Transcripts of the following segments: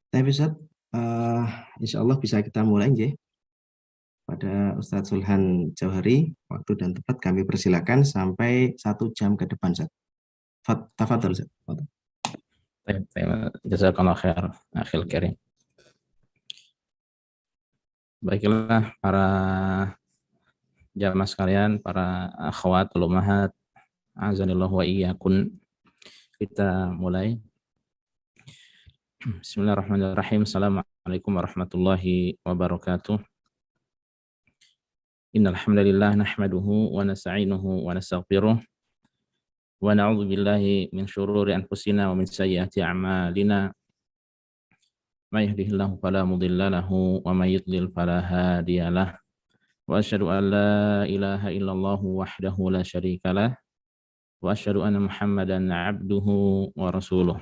Tapi Ustaz, insya Allah bisa kita mulai ya. Pada Ustadz Sulhan Jauhari, waktu dan tempat kami persilakan sampai 1 jam ke depan, Ustaz. Tafadhol, Ustaz. Jazakallah khair, akhil karim. Baiklah para jamaah sekalian, para akhwat, ulumahat, azanillahu wa iyyakum. Kita mulai. Bismillahirrahmanirrahim. Assalamualaikum warahmatullahi wabarakatuh. Innal hamdalillah nahmaduhu wa nasta'inuhu wa nastaghfiruh wa na'udzu billahi min syururi anfusina wa min sayyiati a'malina. May yahdihillahu fala mudilla lahu wa may yudlil fala hadiyalah. Wa asyhadu an la ilaha illallah wahdahu la syarikalah wa asyhadu anna Muhammadan 'abduhu wa rasuluh.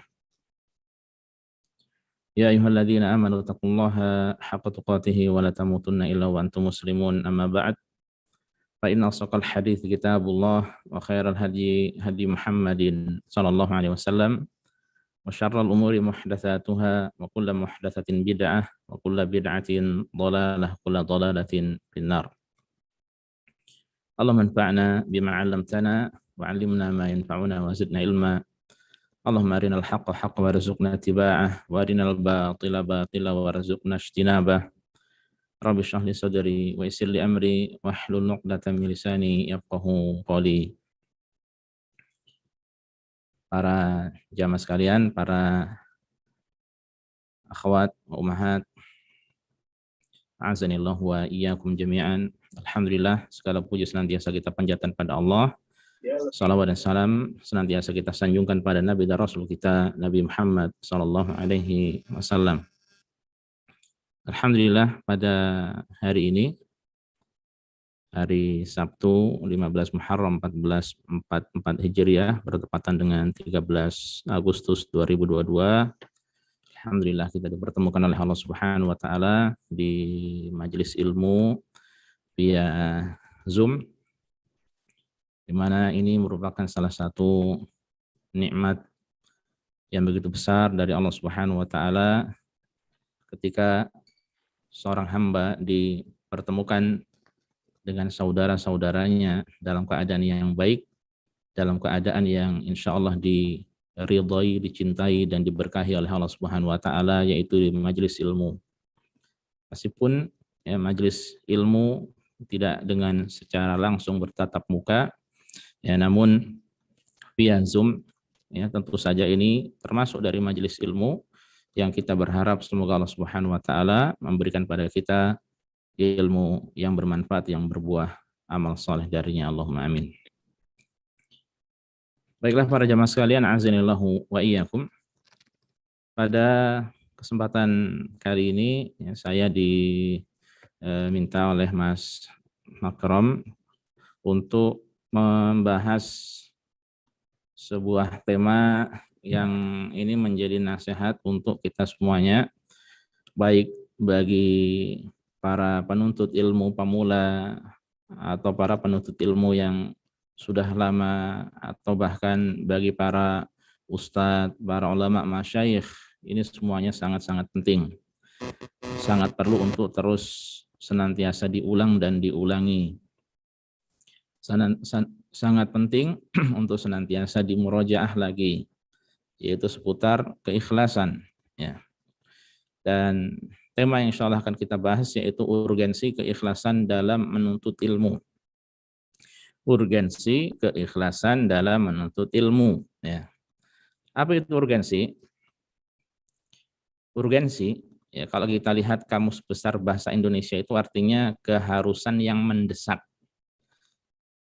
Ya ayyuhalladzina amanu taqullaha haqqa tuqatih wa la tamutunna illa wa antum muslimun, amma ba'd. Fa inna asdaqal hadits kitabullah wa khairal hadi Muhammadin sallallahu alaihi wasallam wa syarral umuri muhdatsatuha wa kullu muhdatsatin bid'ah wa kullu bid'atin dhalalah kullu dhalalatin finnar. Allahumma anfa'na bima 'allamtana wa 'allimna ma yanfa'una wa zidna ilma. Allahumma arinal haqqa haqqan warzuqna ittiba'ah wa arinal batila batila warzuqna ijtinabah. Rabbi shrah li sadri wa yassir li amri wahlul 'uqdatam min lisani yafqahu qawli. Para jamaah sekalian, para akhwat wa ummahat, azanillahu wa iyyakum jami'an. Alhamdulillah, segala puji senantiasa kita panjatkan pada Allah. Salawat dan salam senantiasa kita sanjungkan pada Nabi dan Rasul kita, Nabi Muhammad sallallahu alaihi wasallam. Alhamdulillah, pada hari ini, hari Sabtu 15 Muharram 1444 Hijriah, bertepatan dengan 13 Agustus 2022. Alhamdulillah kita dipertemukan oleh Allah Subhanahu wa taala di majelis ilmu via Zoom, di mana ini merupakan salah satu nikmat yang begitu besar dari Allah Subhanahu wa taala ketika seorang hamba dipertemukan dengan saudara-saudaranya dalam keadaan yang baik, dalam keadaan yang insya Allah diridhai, dicintai dan diberkahi oleh Allah Subhanahu wa taala, yaitu di majelis ilmu. Meskipun ya, majelis ilmu tidak dengan secara langsung bertatap muka, ya, namun via Zoom, ya, tentu saja ini termasuk dari majelis ilmu yang kita berharap semoga Allah Subhanahu wa taala memberikan pada kita ilmu yang bermanfaat, yang berbuah amal soleh darinya. Allahumma amin. Baiklah para jamaah sekalian, azanillahu wa iyyakum. Pada kesempatan kali ini ya, saya diminta oleh Mas Makram untuk membahas sebuah tema yang ini menjadi nasihat untuk kita semuanya, baik bagi para penuntut ilmu pemula atau para penuntut ilmu yang sudah lama, atau bahkan bagi para ustadz, para ulama, masyayikh. Ini semuanya sangat-sangat penting, sangat perlu untuk terus senantiasa diulang dan diulangi. Sangat penting untuk senantiasa dimurojaah lagi, yaitu seputar keikhlasan, ya. Dan tema yang insya Allah akan kita bahas yaitu urgensi keikhlasan dalam menuntut ilmu. Urgensi keikhlasan dalam menuntut ilmu. Ya. Apa itu urgensi? Urgensi, ya, kalau kita lihat Kamus Besar Bahasa Indonesia itu artinya keharusan yang mendesak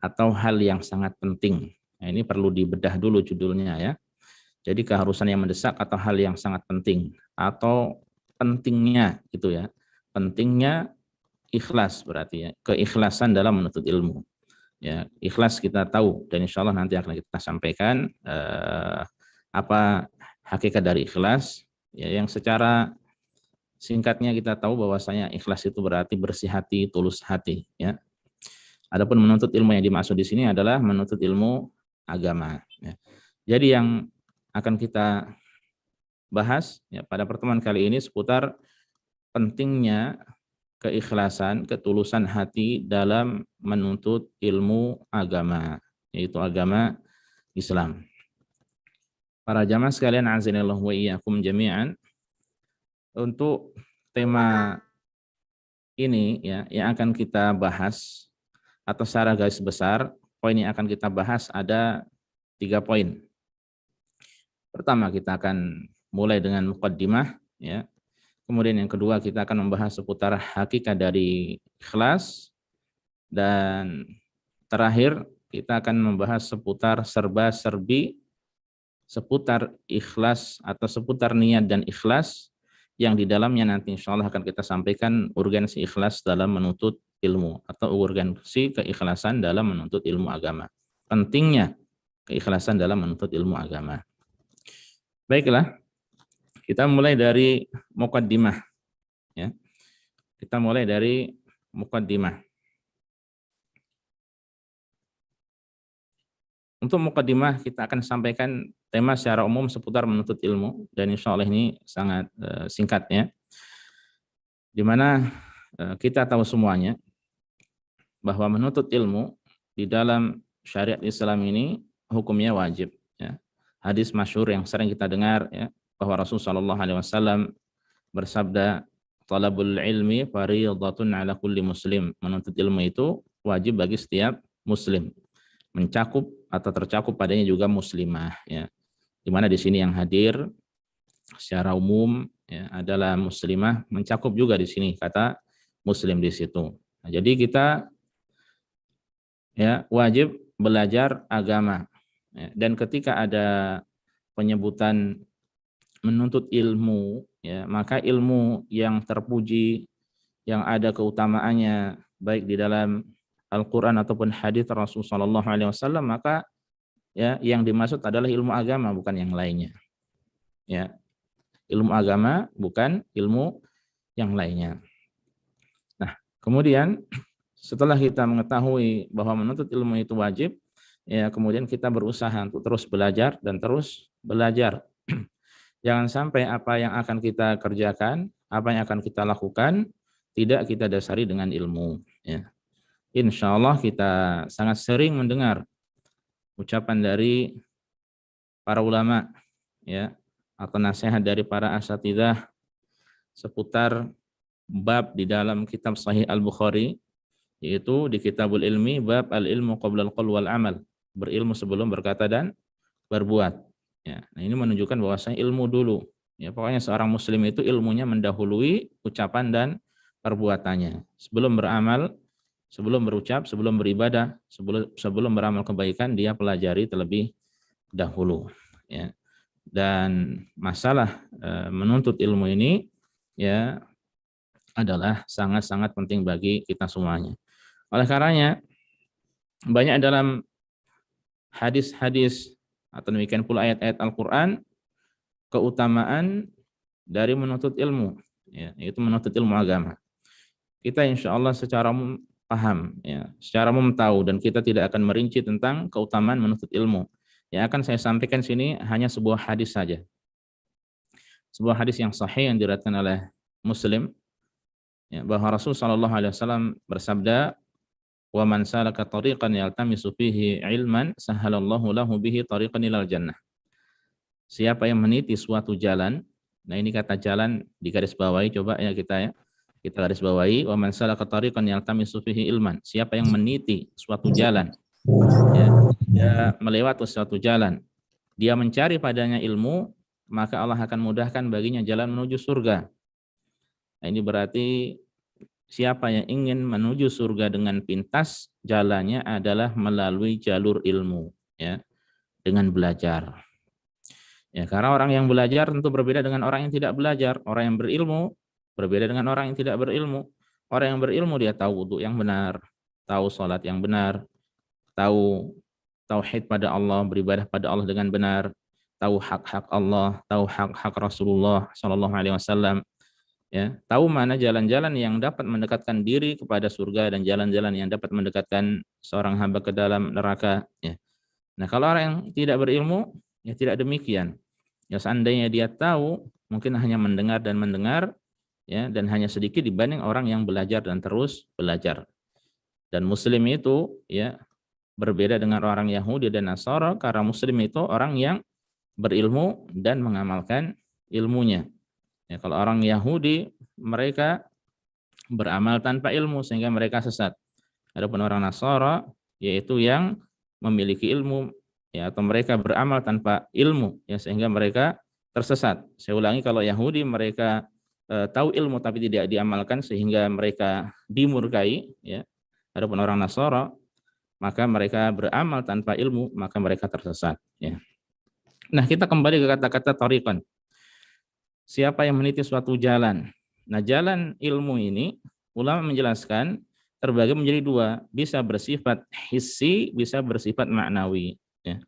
atau hal yang sangat penting. Nah, ini perlu dibedah dulu judulnya ya. Jadi keharusan yang mendesak atau hal yang sangat penting, atau pentingnya gitu ya. Pentingnya ikhlas berarti ya, keikhlasan dalam menuntut ilmu. Ya, ikhlas kita tahu dan insya Allah nanti akan kita sampaikan apa hakikat dari ikhlas ya, yang secara singkatnya kita tahu bahwasanya ikhlas itu berarti bersih hati, tulus hati, ya. Adapun menuntut ilmu yang dimaksud di sini adalah menuntut ilmu agama, ya. Jadi yang akan kita bahas ya pada pertemuan kali ini seputar pentingnya keikhlasan, ketulusan hati dalam menuntut ilmu agama, yaitu agama Islam. Para jamaah sekalian, azanillahu wa iyyakum jami'an, untuk tema ini ya yang akan kita bahas atau secara garis besar, poin yang akan kita bahas ada 3 poin. Pertama, kita akan mulai dengan muqaddimah, ya. Kemudian yang kedua, kita akan membahas seputar hakikat dari ikhlas, dan terakhir kita akan membahas seputar serba-serbi seputar ikhlas atau seputar niat dan ikhlas, yang di dalamnya nanti insya Allah akan kita sampaikan urgensi ikhlas dalam menuntut ilmu atau urgensi keikhlasan dalam menuntut ilmu agama. Pentingnya keikhlasan dalam menuntut ilmu agama. Baiklah, kita mulai dari muqaddimah, ya. Kita mulai dari muqaddimah. Untuk muqaddimah kita akan sampaikan tema secara umum seputar menuntut ilmu, dan insya Allah ini sangat singkat, ya. Di mana kita tahu semuanya bahwa menuntut ilmu di dalam syariat Islam ini hukumnya wajib, ya. Hadis masyhur yang sering kita dengar, ya, bahwa Rasulullah SAW bersabda, talabul ilmi fardhatun ala kulli muslim. Menuntut ilmu itu wajib bagi setiap muslim, mencakup atau tercakup padanya juga muslimah, ya. Di mana di sini yang hadir secara umum, ya, adalah muslimah, mencakup juga di sini kata muslim di situ. Nah, jadi kita ya wajib belajar agama, ya. Dan ketika ada penyebutan menuntut ilmu, ya, maka ilmu yang terpuji, yang ada keutamaannya baik di dalam Al-Quran ataupun hadis Rasulullah SAW, maka ya yang dimaksud adalah ilmu agama, bukan yang lainnya, ya. Ilmu agama bukan ilmu yang lainnya. Nah, kemudian setelah kita mengetahui bahwa menuntut ilmu itu wajib, ya, kemudian kita berusaha untuk terus belajar dan terus belajar. Jangan sampai apa yang akan kita kerjakan, apa yang akan kita lakukan tidak kita dasari dengan ilmu, ya. Insya Allah kita sangat sering mendengar ucapan dari para ulama, ya, atau nasihat dari para asatidzah seputar bab di dalam kitab Sahih Al-Bukhari, yaitu di Kitabul Ilmi, bab al-ilmu qabla al-qaul wal amal, berilmu sebelum berkata dan berbuat, ya. Nah, ini menunjukkan bahwasanya ilmu dulu, ya. Pokoknya seorang muslim itu ilmunya mendahului ucapan dan perbuatannya. Sebelum beramal, sebelum berucap, sebelum beribadah, sebelum beramal kebaikan, dia pelajari terlebih dahulu, ya. Dan masalah menuntut ilmu ini, ya, adalah sangat-sangat penting bagi kita semuanya. Oleh karenanya banyak dalam hadis-hadis atau demikian pula ayat-ayat Al-Quran keutamaan dari menuntut ilmu, ya, yaitu menuntut ilmu agama. Kita insya Allah secara paham, ya, secara umum tahu, dan kita tidak akan merinci tentang keutamaan menuntut ilmu. Yang akan saya sampaikan sini hanya sebuah hadis saja. Sebuah hadis yang sahih yang diriwayatkan oleh Muslim, ya, bahwa Rasulullah SAW bersabda, "Wa man salaka tariqan yaltamisu fihi ilman, sahhalallahu lahu bihi tariqan ilal jannah." Siapa yang meniti suatu jalan, nah ini kata jalan digaris bawahi, coba ya kita garis bawahi, wa man salaka tariqan yaltamisu fihi ilman. Siapa yang meniti suatu jalan, ya, dia melewati suatu jalan, dia mencari padanya ilmu, maka Allah akan mudahkan baginya jalan menuju surga. Nah, ini berarti siapa yang ingin menuju surga dengan pintas, jalannya adalah melalui jalur ilmu, ya, dengan belajar. Ya, karena orang yang belajar tentu berbeda dengan orang yang tidak belajar. Orang yang berilmu berbeda dengan orang yang tidak berilmu. Orang yang berilmu dia tahu wudu yang benar, tahu sholat yang benar, tahu tauhid pada Allah, beribadah pada Allah dengan benar, tahu hak-hak Allah, tahu hak-hak Rasulullah SAW. ya, tahu mana jalan-jalan yang dapat mendekatkan diri kepada surga dan jalan-jalan yang dapat mendekatkan seorang hamba ke dalam neraka, ya. Nah, kalau orang yang tidak berilmu, ya tidak demikian. Ya, seandainya dia tahu, mungkin hanya mendengar dan mendengar, ya, dan hanya sedikit dibanding orang yang belajar dan terus belajar. Dan Muslim itu, ya, berbeda dengan orang Yahudi dan Nasara, karena Muslim itu orang yang berilmu dan mengamalkan ilmunya. Ya, kalau orang Yahudi, mereka beramal tanpa ilmu sehingga mereka sesat. Adapun orang Nasara, yaitu yang memiliki ilmu, ya, atau mereka beramal tanpa ilmu, ya, sehingga mereka tersesat. Saya ulangi, kalau Yahudi mereka tahu ilmu tapi tidak diamalkan sehingga mereka dimurkai, ya. Adapun orang Nasara, maka mereka beramal tanpa ilmu, maka mereka tersesat, ya. Nah, kita kembali ke kata-kata thariqan. Siapa yang meniti suatu jalan? Nah, jalan ilmu ini ulama menjelaskan terbagi menjadi dua, bisa bersifat hissi, bisa bersifat maknawi, ya.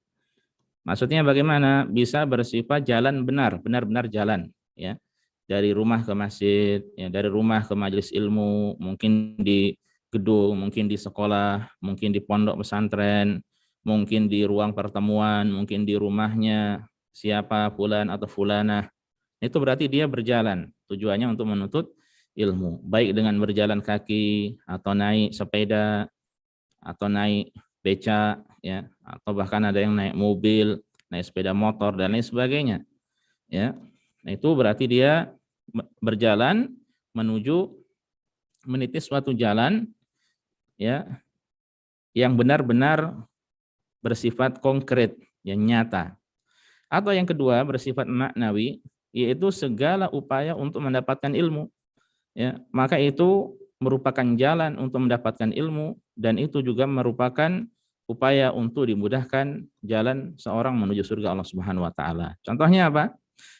Maksudnya bagaimana? Bisa bersifat jalan benar, benar-benar jalan, ya. Dari rumah ke masjid, ya, dari rumah ke majelis ilmu, mungkin di gedung, mungkin di sekolah, mungkin di pondok pesantren, mungkin di ruang pertemuan, mungkin di rumahnya siapa fulan atau fulanah. Itu berarti dia berjalan, tujuannya untuk menuntut ilmu, baik dengan berjalan kaki atau naik sepeda atau naik beca, ya, atau bahkan ada yang naik mobil, naik sepeda motor dan lain sebagainya, ya. Nah, itu berarti dia berjalan menuju meniti suatu jalan, ya, yang benar-benar bersifat konkret, yang nyata. Atau yang kedua bersifat maknawi, yaitu segala upaya untuk mendapatkan ilmu, ya, maka itu merupakan jalan untuk mendapatkan ilmu, dan itu juga merupakan upaya untuk dimudahkan jalan seorang menuju surga Allah Subhanahu wa taala. Contohnya apa?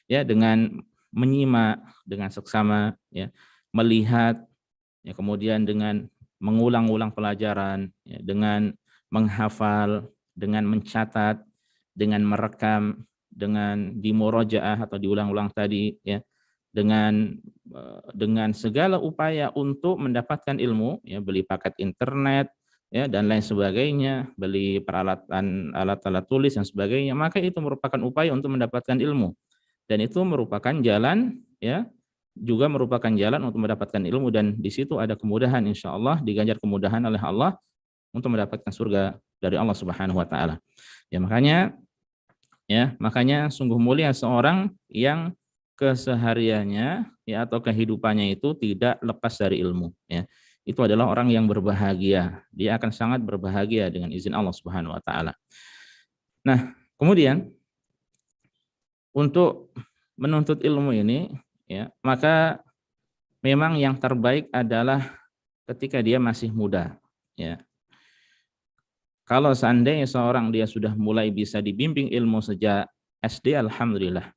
Ya, dengan menyimak dengan seksama, ya, melihat, ya, kemudian dengan mengulang-ulang pelajaran, ya, dengan menghafal, dengan mencatat, dengan merekam, dengan dimurojaah atau diulang-ulang tadi, ya, dengan segala upaya untuk mendapatkan ilmu, ya, beli paket internet, ya, dan lain sebagainya, beli peralatan alat-alat tulis dan sebagainya, maka itu merupakan upaya untuk mendapatkan ilmu, dan itu merupakan jalan, ya, juga merupakan jalan untuk mendapatkan ilmu, dan di situ ada kemudahan, insya Allah diganjar kemudahan oleh Allah untuk mendapatkan surga dari Allah Subhanahu wa taala. Makanya sungguh mulia seorang yang kesehariannya, ya, atau kehidupannya itu tidak lepas dari ilmu, ya. Itu adalah orang yang berbahagia. Dia akan sangat berbahagia dengan izin Allah Subhanahu wa taala. Nah, kemudian untuk menuntut ilmu ini, ya, maka memang yang terbaik adalah ketika dia masih muda, ya. Kalau seandainya seorang dia sudah mulai bisa dibimbing ilmu sejak SD, alhamdulillah.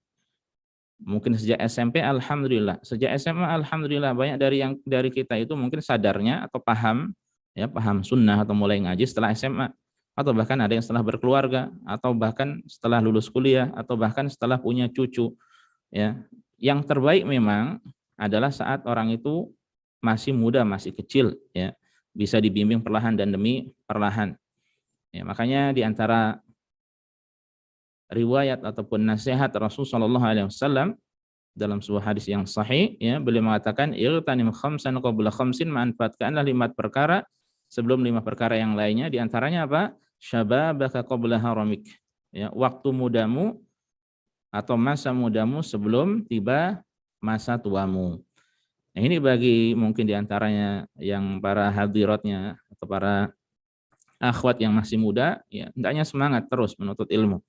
Mungkin sejak SMP, alhamdulillah. Sejak SMA, alhamdulillah, banyak dari kita itu mungkin sadarnya atau paham, ya, paham sunnah atau mulai ngaji setelah SMA, atau bahkan ada yang setelah berkeluarga, atau bahkan setelah lulus kuliah, atau bahkan setelah punya cucu, ya. Yang terbaik memang adalah saat orang itu masih muda, masih kecil, ya, bisa dibimbing perlahan dan demi perlahan. Ya, makanya di antara riwayat ataupun nasihat Rasulullah SAW dalam sebuah hadis yang sahih, ya, beliau mengatakan irtanim khamsan qabla khamsin, manfaatkanlah 5 perkara sebelum 5 perkara yang lainnya. Di antaranya apa? Syababaka qabla haramik, ya, waktu mudamu atau masa mudamu sebelum tiba masa tuamu. Nah, ini bagi mungkin di antaranya yang para hadiratnya atau para akhwat yang masih muda, ya, hendaknya semangat terus menuntut ilmu,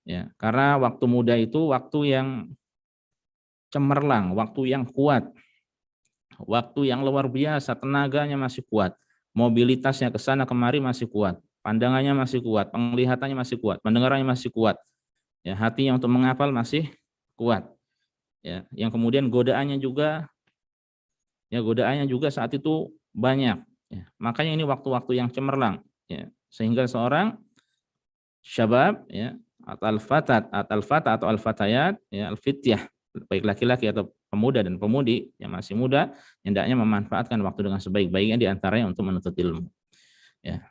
ya, karena waktu muda itu waktu yang cemerlang, waktu yang kuat, waktu yang luar biasa, tenaganya masih kuat, mobilitasnya ke sana kemari masih kuat, pandangannya masih kuat, penglihatannya masih kuat, pendengarannya masih kuat, ya, hatinya untuk menghafal masih kuat, ya, yang kemudian godaannya juga saat itu banyak, ya. Makanya ini waktu-waktu yang cemerlang, ya, sehingga seorang syabab, ya, atau al-fata atau al-fatayat, ya, al-fityah, baik laki-laki atau pemuda dan pemudi yang masih muda hendaknya memanfaatkan waktu dengan sebaik-baiknya, di antaranya untuk menuntut ilmu. Ya.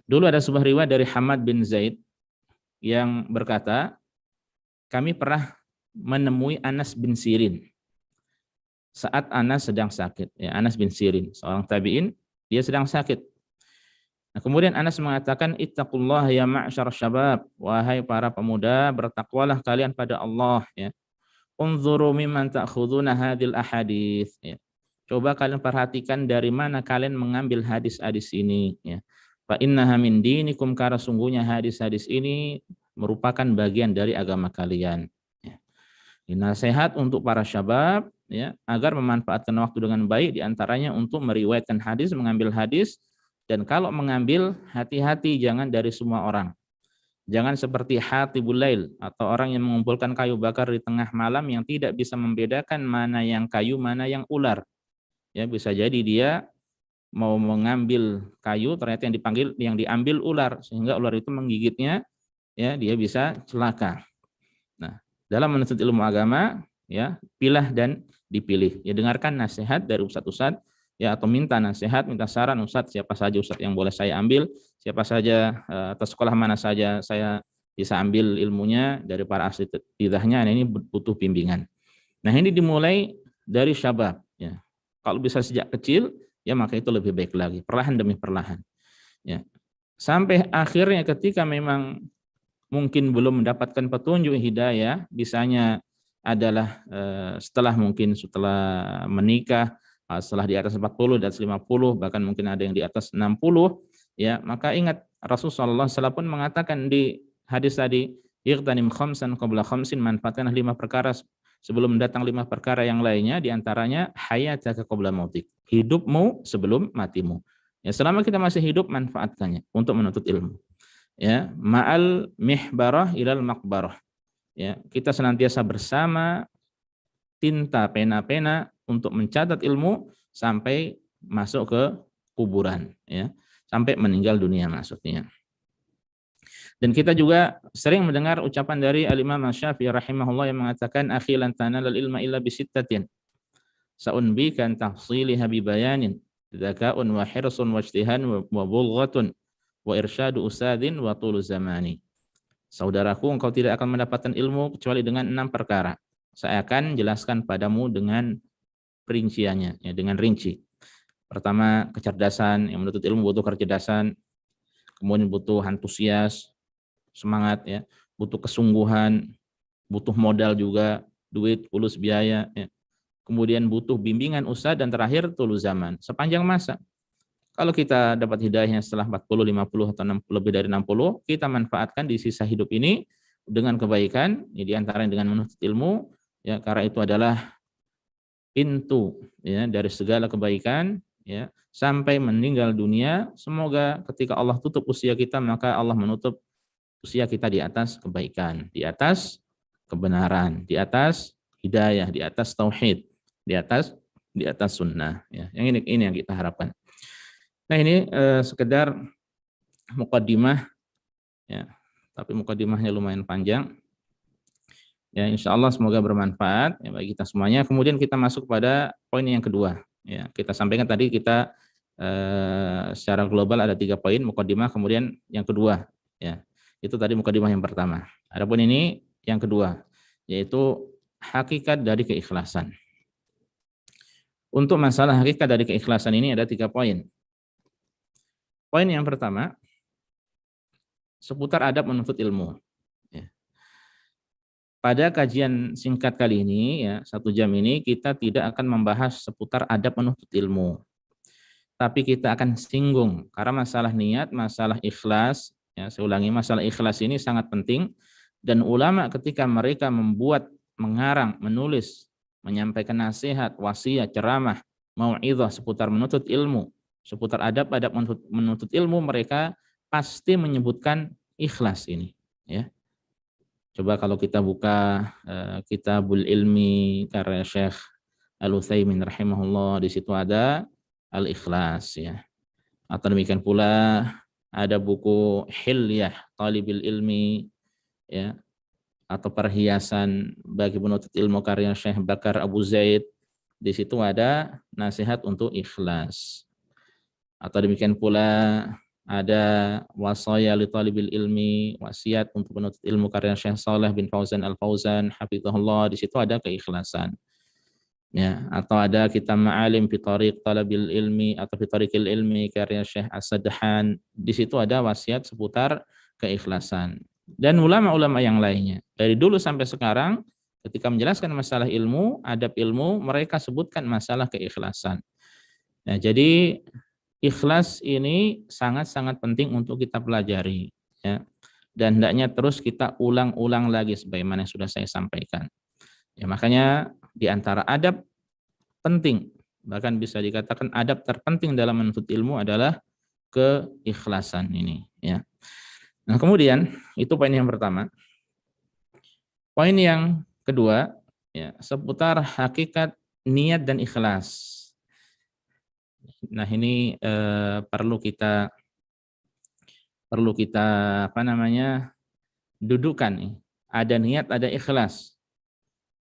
Dulu ada sebuah riwayat dari Hamad bin Zaid yang berkata, kami pernah menemui Anas bin Sirin saat Anas sedang sakit. Ya, Anas bin Sirin, seorang tabi'in, dia sedang sakit. Nah, kemudian Anas mengatakan, ittaqullah ya ma'syar syabab, wahai para pemuda, bertakwalah kalian pada Allah. Ya. Unzuru mimman ta'khuduna hadhil ahadits. Ya. Coba kalian perhatikan dari mana kalian mengambil hadis-hadis ini. Ya. Fa innaha min dinikum, karena sungguhnya hadis-hadis ini merupakan bagian dari agama kalian. Ya. Nasihat untuk para syabab, ya, agar memanfaatkan waktu dengan baik, diantaranya untuk meriwayatkan hadis, mengambil hadis, dan kalau mengambil, hati-hati jangan dari semua orang. Jangan seperti Hatibul Lail, atau orang yang mengumpulkan kayu bakar di tengah malam yang tidak bisa membedakan mana yang kayu, mana yang ular. Ya, bisa jadi dia mau mengambil kayu, ternyata yang diambil ular, sehingga ular itu menggigitnya, ya, dia bisa celaka. Nah, dalam menuntut ilmu agama, ya, pilah dan dipilih. Ya, dengarkan nasihat dari ustadz-ustadz, ya, atau minta nasihat, minta saran, ustadz siapa saja ustadz yang boleh saya ambil, siapa saja atau sekolah mana saja saya bisa ambil ilmunya dari para asli tidaknya, ini butuh bimbingan. Nah, ini dimulai dari syabab, ya. Kalau bisa sejak kecil, ya maka itu lebih baik lagi, perlahan demi perlahan. Ya. Sampai akhirnya ketika memang mungkin belum mendapatkan petunjuk hidayah, bisanya adalah setelah menikah, setelah di atas 40, di atas 50, bahkan mungkin ada yang di atas 60, ya, maka ingat Rasulullah SAW pun mengatakan di hadis tadi, ightanim khamsan qabla khamsin, manfaatkanlah 5 perkara sebelum datang 5 perkara yang lainnya, diantaranya hayataka qabla mautik, hidupmu sebelum matimu. Ya, selama kita masih hidup, manfaatkannya untuk menuntut ilmu. Ya, ma'al mihbarah ilal maqbarah. Ya, kita senantiasa bersama tinta, pena-pena untuk mencatat ilmu sampai masuk ke kuburan, ya, sampai meninggal dunia maksudnya. Dan kita juga sering mendengar ucapan dari Al-Imam Asy-Syafi'i rahimahullah yang mengatakan, akhi lan tanalal ilma illa bisittatin sa'unbikan tahsiliha bibayanin dzaka'un wa hirsun wa ijtihan wa bulghatun wa irsyadu usadin wa tulu zamani. Saudaraku, engkau tidak akan mendapatkan ilmu kecuali dengan 6 perkara. Saya akan jelaskan padamu dengan perinciannya, ya, dengan rinci. Pertama, kecerdasan. Yang menuntut ilmu butuh kecerdasan, kemudian butuh antusias, semangat, ya, butuh kesungguhan, butuh modal juga, duit, fulus, biaya, ya. Kemudian butuh bimbingan ustadz, dan terakhir tulu zaman, sepanjang masa. Kalau kita dapat hidayahnya setelah 40, 50 atau 60, lebih dari 60, kita manfaatkan di sisa hidup ini dengan kebaikan, ya, di antaranya dengan menuntut ilmu, ya, karena itu adalah pintu, ya, dari segala kebaikan, ya, sampai meninggal dunia. Semoga ketika Allah tutup usia kita, maka Allah menutup usia kita di atas kebaikan, di atas kebenaran, di atas hidayah, di atas tauhid, di atas sunnah, ya. Yang ini yang kita harapkan. Nah, ini sekedar mukaddimah, ya, tapi mukaddimahnya lumayan panjang. Ya, insya Allah semoga bermanfaat, ya, bagi kita semuanya. Kemudian kita masuk pada poin yang kedua. Ya, kita sampaikan tadi kita secara global ada 3 poin mukaddimah, kemudian yang kedua, ya, itu tadi mukaddimah yang pertama. Adapun ini yang kedua, yaitu hakikat dari keikhlasan. Untuk masalah hakikat dari keikhlasan ini ada 3 poin. Poin yang pertama, seputar adab menuntut ilmu. Ya. Pada kajian singkat kali ini, ya, 1 jam ini, kita tidak akan membahas seputar adab menuntut ilmu. Tapi kita akan singgung, karena masalah niat, masalah ikhlas, ya, saya ulangi, masalah ikhlas ini sangat penting, dan ulama ketika mereka membuat, mengarang, menulis, menyampaikan nasihat, wasiat, ceramah, mau'izah seputar menuntut ilmu, seputar adab-adab menuntut ilmu, mereka pasti menyebutkan ikhlas ini, ya. Coba kalau kita buka Kitabul Ilmi karya Syekh Al-Utsaimin rahimahullah, di situ ada Al-Ikhlas, ya. Atau demikian pula ada buku Hilyah Talibil Ilmi, ya, atau perhiasan bagi penuntut ilmu karya Syekh Bakar Abu Zaid. Di situ ada nasihat untuk ikhlas. Atau demikian pula ada wasaya li talibil ilmi, wasiat untuk penuntut ilmu karya Syekh Saleh bin Fauzan Al-Fauzan hafizahullah. Di situ ada keikhlasan. Ya, atau ada kitab Ma'alim fi Thariq Talabil Ilmi atau fi Thariqil Ilmi karya Syekh As-Sadhan. Di situ ada wasiat seputar keikhlasan. Dan ulama-ulama yang lainnya. Dari dulu sampai sekarang ketika menjelaskan masalah ilmu, adab ilmu, mereka sebutkan masalah keikhlasan. Nah, jadi ikhlas ini sangat-sangat penting untuk kita pelajari, ya. Dan hendaknya terus kita ulang-ulang lagi sebagaimana yang sudah saya sampaikan. Ya, makanya di antara adab penting, bahkan bisa dikatakan adab terpenting dalam menuntut ilmu adalah keikhlasan ini, ya. Nah, kemudian itu poin yang pertama. Poin yang kedua, ya, seputar hakikat niat dan ikhlas. Nah, ini perlu kita dudukkan nih. Ada niat, ada ikhlas.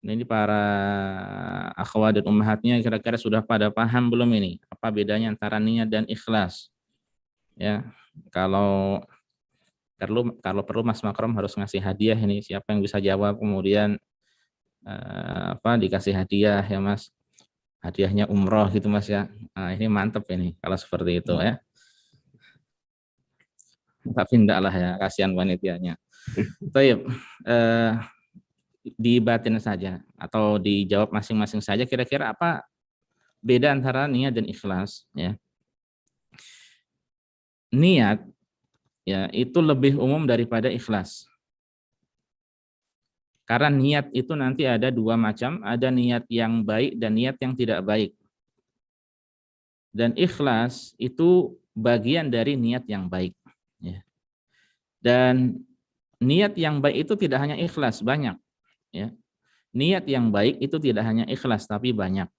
Nah, ini para akhwat dan ummahatnya kira-kira sudah pada paham belum ini? Apa bedanya antara niat dan ikhlas? Ya, kalau perlu Mas Makrom harus ngasih hadiah ini. Siapa yang bisa jawab kemudian dikasih hadiah ya Mas. Hadiahnya umroh gitu Mas ya. Nah, ini mantep ini kalau seperti itu ya. Tapi enggak lah ya, kasihan panitianya. Baik, dibatin saja atau dijawab masing-masing saja kira-kira apa beda antara niat dan ikhlas, ya. Niat ya itu lebih umum daripada ikhlas. Karena niat itu nanti ada dua macam, ada niat yang baik dan niat yang tidak baik. Dan ikhlas itu bagian dari niat yang baik, ya. Dan niat yang baik itu tidak hanya ikhlas, banyak, ya. Niat yang baik itu tidak hanya ikhlas tapi banyak.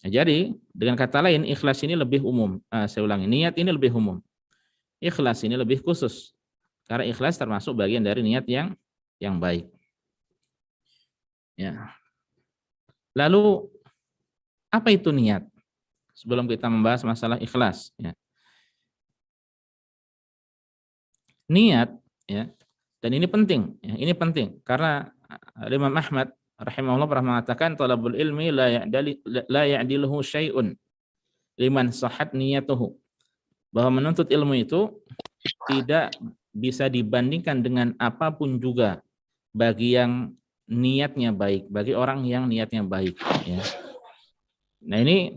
Nah, jadi dengan kata lain ikhlas ini lebih umum. Saya ulangi, niat ini lebih umum. Ikhlas ini lebih khusus. Karena ikhlas termasuk bagian dari niat yang baik. Ya. Lalu apa itu niat? Sebelum kita membahas masalah ikhlas, ya. Niat, ya. Dan ini penting, ya. Ini penting karena Imam Ahmad rahimahullah pernah mengatakan talabul ilmi la ya'diluhu syai'un liman sahat niyatuhu. Bahwa menuntut ilmu itu tidak bisa dibandingkan dengan apapun juga bagi yang niatnya baik, bagi orang yang niatnya baik, ya. Nah, ini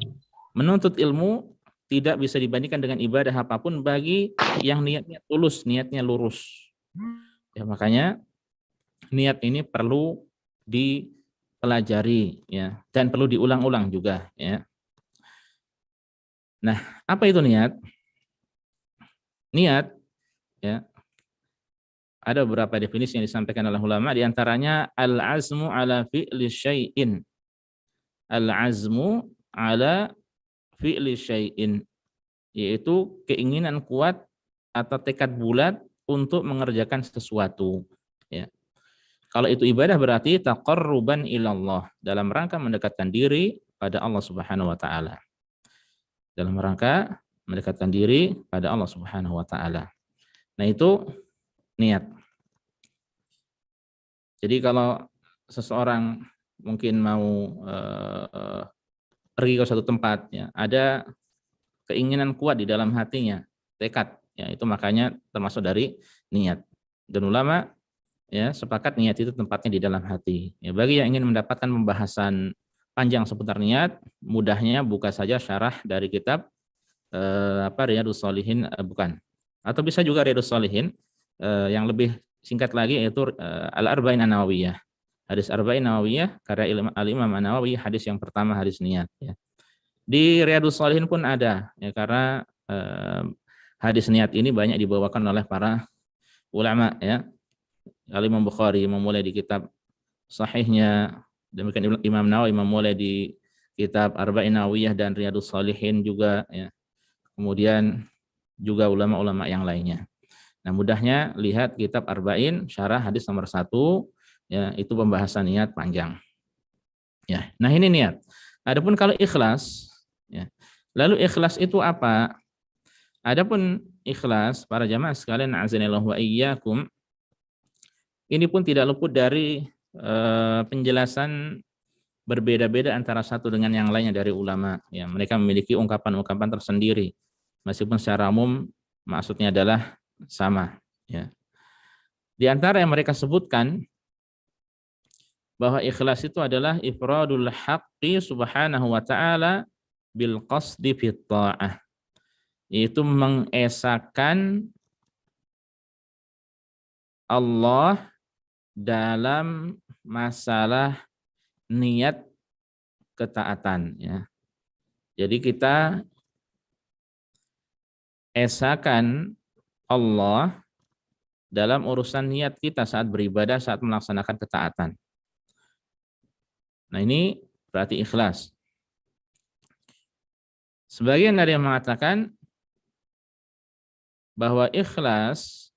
menuntut ilmu tidak bisa dibandingkan dengan ibadah apapun bagi yang niatnya tulus, niatnya lurus. Ya, makanya niat ini perlu dipelajari, ya, dan perlu diulang-ulang juga, ya. Nah, apa itu niat? Niat, ya, ada beberapa definisi yang disampaikan oleh ulama, diantaranya al-azmu ala fi'li syai'in. Al-azmu ala fi'li syai'in, yaitu keinginan kuat atau tekad bulat untuk mengerjakan sesuatu, ya. Kalau itu ibadah berarti taqarruban ilallah, dalam rangka mendekatkan diri pada Allah Subhanahu wa taala. Dalam rangka mendekatkan diri pada Allah Subhanahu wa taala. Nah, itu niat. Jadi kalau seseorang mungkin mau pergi ke suatu tempat, ya, ada keinginan kuat di dalam hatinya, tekad, ya, itu makanya termasuk dari niat. Dan ulama, ya, sepakat niat itu tempatnya di dalam hati. Ya, bagi yang ingin mendapatkan pembahasan panjang seputar niat, mudahnya buka saja syarah dari kitab Riyadhus Shalihin, bukan. Atau bisa juga Riyadhus Shalihin, yang lebih singkat lagi yaitu Al-Arba'in An-Nawawiyah. Hadis Arba'in Nawawiyah karya Al-Imam An-Nawawi, hadis yang pertama hadis niat, ya. Di Riyadhus Shalihin pun ada, ya, karena hadis niat ini banyak dibawakan oleh para ulama, ya. Al-Imam Bukhari memulai di kitab sahihnya, demikian Imam Nawawi memulai di kitab Arba'in Nawawiyah dan Riyadhus Shalihin juga, ya. Kemudian juga ulama-ulama yang lainnya. Nah, mudahnya lihat kitab Arba'in syarah hadis nomor 1 Ya, itu pembahasan niat panjang. Ya, nah ini niat. Adapun kalau ikhlas, ya. Lalu ikhlas itu apa? Adapun ikhlas, para jamaah sekalian, azanillahu wa iyyakum, ini pun tidak luput dari penjelasan berbeda-beda antara satu dengan yang lainnya dari ulama. Ya, mereka memiliki ungkapan-ungkapan tersendiri, meskipun secara umum maksudnya adalah sama. Ya. Di antara yang mereka sebutkan bahwa ikhlas itu adalah ifradul haqqi subhanahu wa ta'ala bil qasdi fit ta'ah. Yaitu mengesahkan Allah dalam masalah niat ketaatan, ya. Jadi kita esakan Allah dalam urusan niat kita saat beribadah, saat melaksanakan ketaatan. Nah, ini berarti ikhlas. Sebagian dari yang mengatakan bahwa ikhlas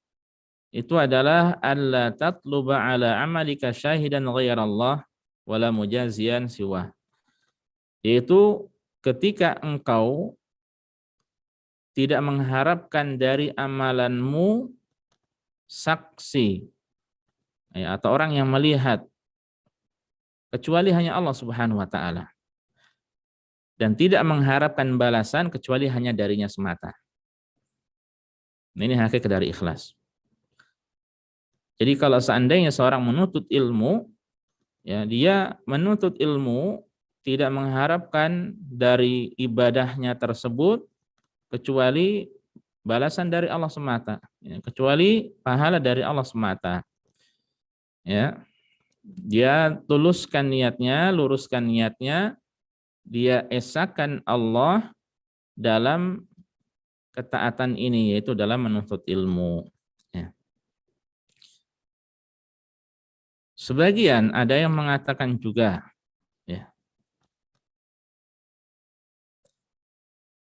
itu adalah alla tatluba ala amalika syahidan ghairallah wala mujazian siwa. Yaitu ketika engkau tidak mengharapkan dari amalanmu saksi, ya, atau orang yang melihat, kecuali hanya Allah Subhanahu wa ta'ala. Dan tidak mengharapkan balasan kecuali hanya darinya semata. Ini hakikat dari ikhlas. Jadi kalau seandainya seorang menuntut ilmu, ya, dia menuntut ilmu tidak mengharapkan dari ibadahnya tersebut kecuali balasan dari Allah semata, ya, kecuali pahala dari Allah semata. Ya, dia tuluskan niatnya, luruskan niatnya, dia esakan Allah dalam ketaatan ini, yaitu dalam menuntut ilmu. Ya. Sebagian ada yang mengatakan juga, ya,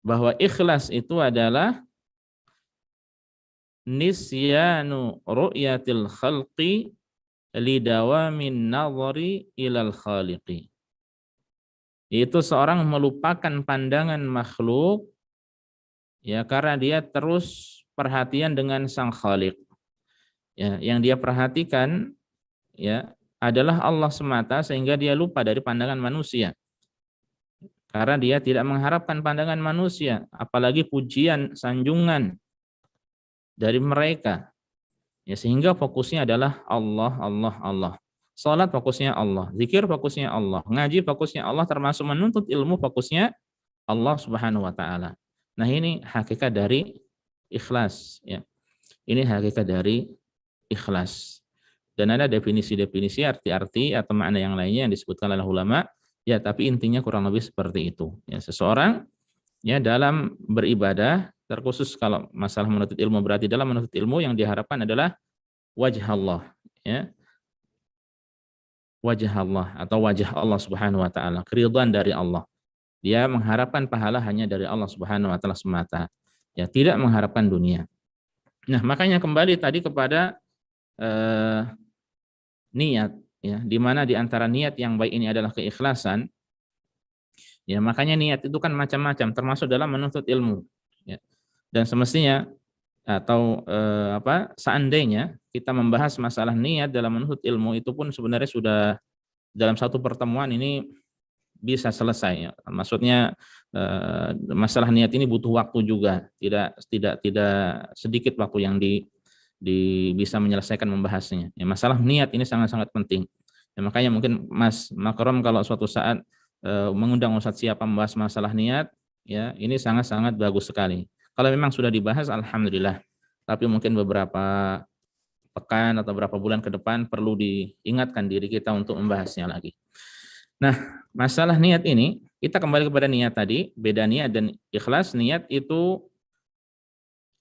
bahwa ikhlas itu adalah nisyanu ru'yatil khalqi lidawamin nazari ilal khaliqi. Itu seorang melupakan pandangan makhluk, ya, karena dia terus perhatian dengan sang khaliq. Ya, yang dia perhatikan, ya, adalah Allah semata, sehingga dia lupa dari pandangan manusia. Karena dia tidak mengharapkan pandangan manusia, apalagi pujian, sanjungan dari mereka. Ya, sehingga fokusnya adalah Allah, Allah, Allah. Salat fokusnya Allah, zikir fokusnya Allah, ngaji fokusnya Allah, termasuk menuntut ilmu fokusnya Allah Subhanahu wa ta'ala. Nah, ini hakikat dari ikhlas, ya. Ini hakikat dari ikhlas. Dan ada definisi-definisi, arti-arti atau makna yang lainnya yang disebutkan oleh ulama, ya, tapi intinya kurang lebih seperti itu. Ya, seseorang, ya, dalam beribadah, terkhusus kalau masalah menuntut ilmu, berarti dalam menuntut ilmu yang diharapkan adalah wajah Allah, ya. Wajah Allah atau wajah Allah Subhanahu wa ta'ala, keridhaan dari Allah. Dia mengharapkan pahala hanya dari Allah Subhanahu wa ta'ala semata. Ya, tidak mengharapkan dunia. Nah, makanya kembali tadi kepada niat, ya, di mana di antara niat yang baik ini adalah keikhlasan. Ya, makanya niat itu kan macam-macam, termasuk dalam menuntut ilmu. Ya. Dan semestinya atau seandainya kita membahas masalah niat dalam menuntut ilmu, itu pun sebenarnya sudah dalam satu pertemuan ini bisa selesai, ya. Maksudnya masalah niat ini butuh waktu juga, tidak sedikit waktu yang bisa menyelesaikan membahasnya. Ya, masalah niat ini sangat-sangat penting. Ya, makanya mungkin Mas Makrom kalau suatu saat mengundang Ustadz siapa membahas masalah niat, ya, ini sangat-sangat bagus sekali. Kalau memang sudah dibahas, alhamdulillah. Tapi mungkin beberapa pekan atau beberapa bulan ke depan perlu diingatkan diri kita untuk membahasnya lagi. Nah, masalah niat ini, kita kembali kepada niat tadi, beda niat dan ikhlas. Niat itu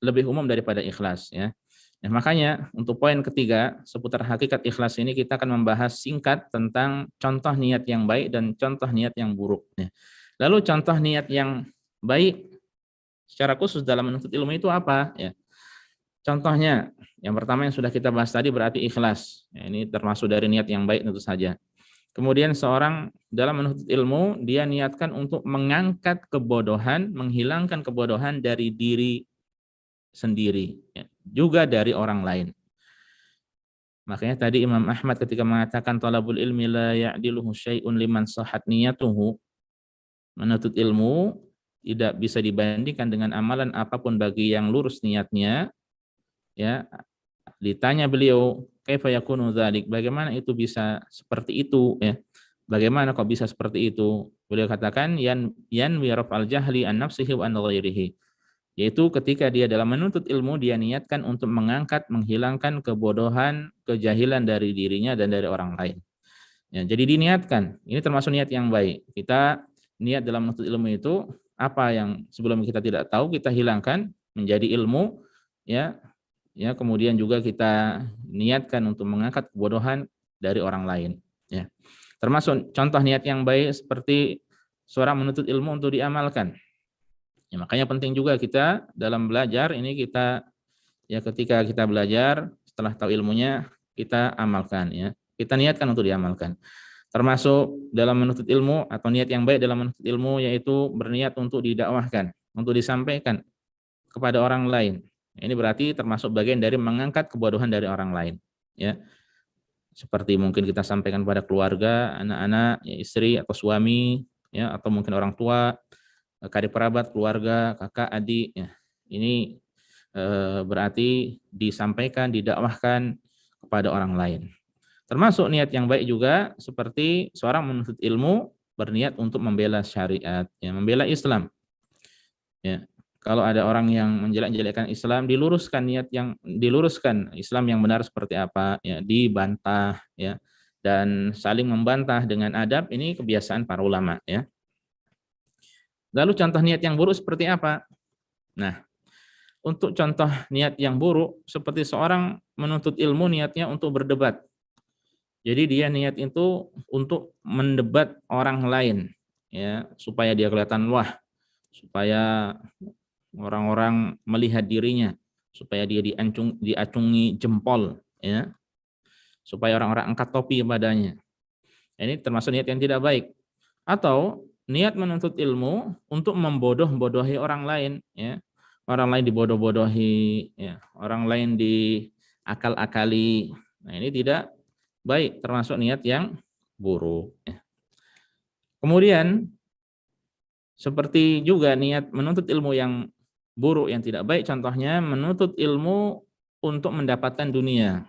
lebih umum daripada ikhlas, ya. Nah, makanya untuk poin ketiga seputar hakikat ikhlas ini kita akan membahas singkat tentang contoh niat yang baik dan contoh niat yang buruk. Lalu contoh niat yang baik secara khusus dalam menuntut ilmu itu apa? Ya. Contohnya, yang pertama yang sudah kita bahas tadi berarti ikhlas. Ya, ini termasuk dari niat yang baik tentu saja. Kemudian seorang dalam menuntut ilmu, dia niatkan untuk mengangkat kebodohan, menghilangkan kebodohan dari diri sendiri, ya, juga dari orang lain. Makanya tadi Imam Ahmad ketika mengatakan talabul ilmi la ya'diluhu syai'un liman sahat niyatuhu, menuntut ilmu tidak bisa dibandingkan dengan amalan apapun bagi yang lurus niatnya, ya. Ditanya beliau, kaifa yakunu dzalik? Bagaimana itu bisa seperti itu, ya? Bagaimana kok bisa seperti itu? Beliau katakan yanwi raf'al jahli an nafsihi wa an ghairihi. Yaitu ketika dia dalam menuntut ilmu, dia niatkan untuk mengangkat, menghilangkan kebodohan, kejahilan dari dirinya dan dari orang lain. Ya, jadi diniatkan, ini termasuk niat yang baik. Kita niat dalam menuntut ilmu itu, apa yang sebelum kita tidak tahu, kita hilangkan menjadi ilmu, ya, ya. Kemudian juga kita niatkan untuk mengangkat kebodohan dari orang lain. Ya. Termasuk contoh niat yang baik seperti seorang menuntut ilmu untuk diamalkan. Ya, makanya penting juga kita dalam belajar ini kita, ya, ketika kita belajar setelah tahu ilmunya kita amalkan, ya. Kita niatkan untuk diamalkan. Termasuk dalam menuntut ilmu atau niat yang baik dalam menuntut ilmu yaitu berniat untuk didakwahkan, untuk disampaikan kepada orang lain. Ini berarti termasuk bagian dari mengangkat kebodohan dari orang lain, ya. Seperti mungkin kita sampaikan pada keluarga, anak-anak, ya, istri atau suami, ya, atau mungkin orang tua, karib kerabat, keluarga, kakak, adik, ya. Ini berarti disampaikan, didakwahkan kepada orang lain. Termasuk niat yang baik juga seperti seorang menuntut ilmu berniat untuk membela syariat, ya, membela Islam. Ya. Kalau ada orang yang menjelek-jelekkan Islam, diluruskan Islam yang benar seperti apa, ya, dibantah, ya, dan saling membantah dengan adab. Ini kebiasaan para ulama, ya. Lalu contoh niat yang buruk seperti apa? Nah, untuk contoh niat yang buruk seperti seorang menuntut ilmu niatnya untuk berdebat. Jadi dia niat itu untuk mendebat orang lain, ya, supaya dia kelihatan wah, supaya orang-orang melihat dirinya, supaya dia diacungi jempol, ya, supaya orang-orang angkat topi padanya. Ini termasuk niat yang tidak baik. Atau niat menuntut ilmu untuk membodoh-bodohi orang lain, ya. Orang lain dibodoh-bodohi, ya. Orang lain diakal-akali. Nah, ini tidak baik, termasuk niat yang buruk, ya. Kemudian seperti juga niat menuntut ilmu yang buruk yang tidak baik, contohnya menuntut ilmu untuk mendapatkan dunia.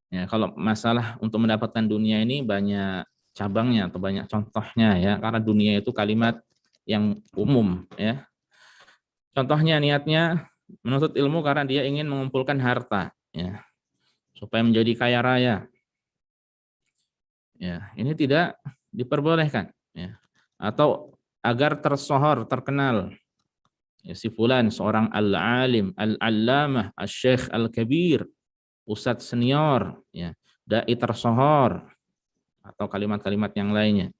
Ya, kalau masalah untuk mendapatkan dunia ini banyak cabangnya atau banyak contohnya, ya, karena dunia itu kalimat yang umum, ya. Contohnya niatnya menuntut ilmu karena dia ingin mengumpulkan harta, ya, supaya menjadi kaya raya. Ya, ini tidak diperbolehkan, ya. Atau agar tersohor, terkenal. Ya, si fulan seorang al-alim, al-allamah, al-syekh al-kabir, ustadz senior, ya, dai tersohor, atau kalimat-kalimat yang lainnya,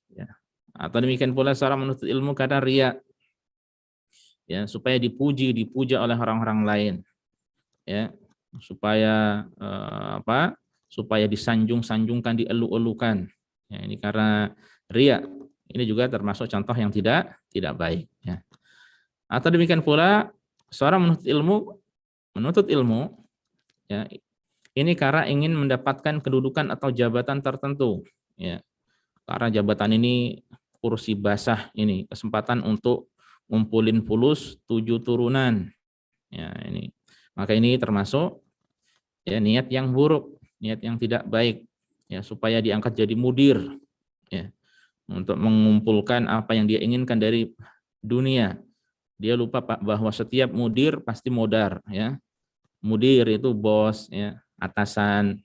ya. Atau demikian pula seorang menuntut ilmu karena riya, ya, supaya dipuja oleh orang-orang lain, ya, supaya supaya disanjung-sanjungkan, dielu-elukan, ya, ini karena riya. Ini juga termasuk contoh yang tidak baik, ya. Atau demikian pula seorang menuntut ilmu, ya, ini karena ingin mendapatkan kedudukan atau jabatan tertentu, ya. Karena jabatan ini kursi basah, ini kesempatan untuk ngumpulin fulus 7 turunan, ya, ini. Maka ini termasuk, ya, niat yang buruk, niat yang tidak baik, ya, supaya diangkat jadi mudir, ya, untuk mengumpulkan apa yang dia inginkan dari dunia. Dia lupa bahwa setiap mudir pasti modar, ya. Mudir itu bos, ya, atasan,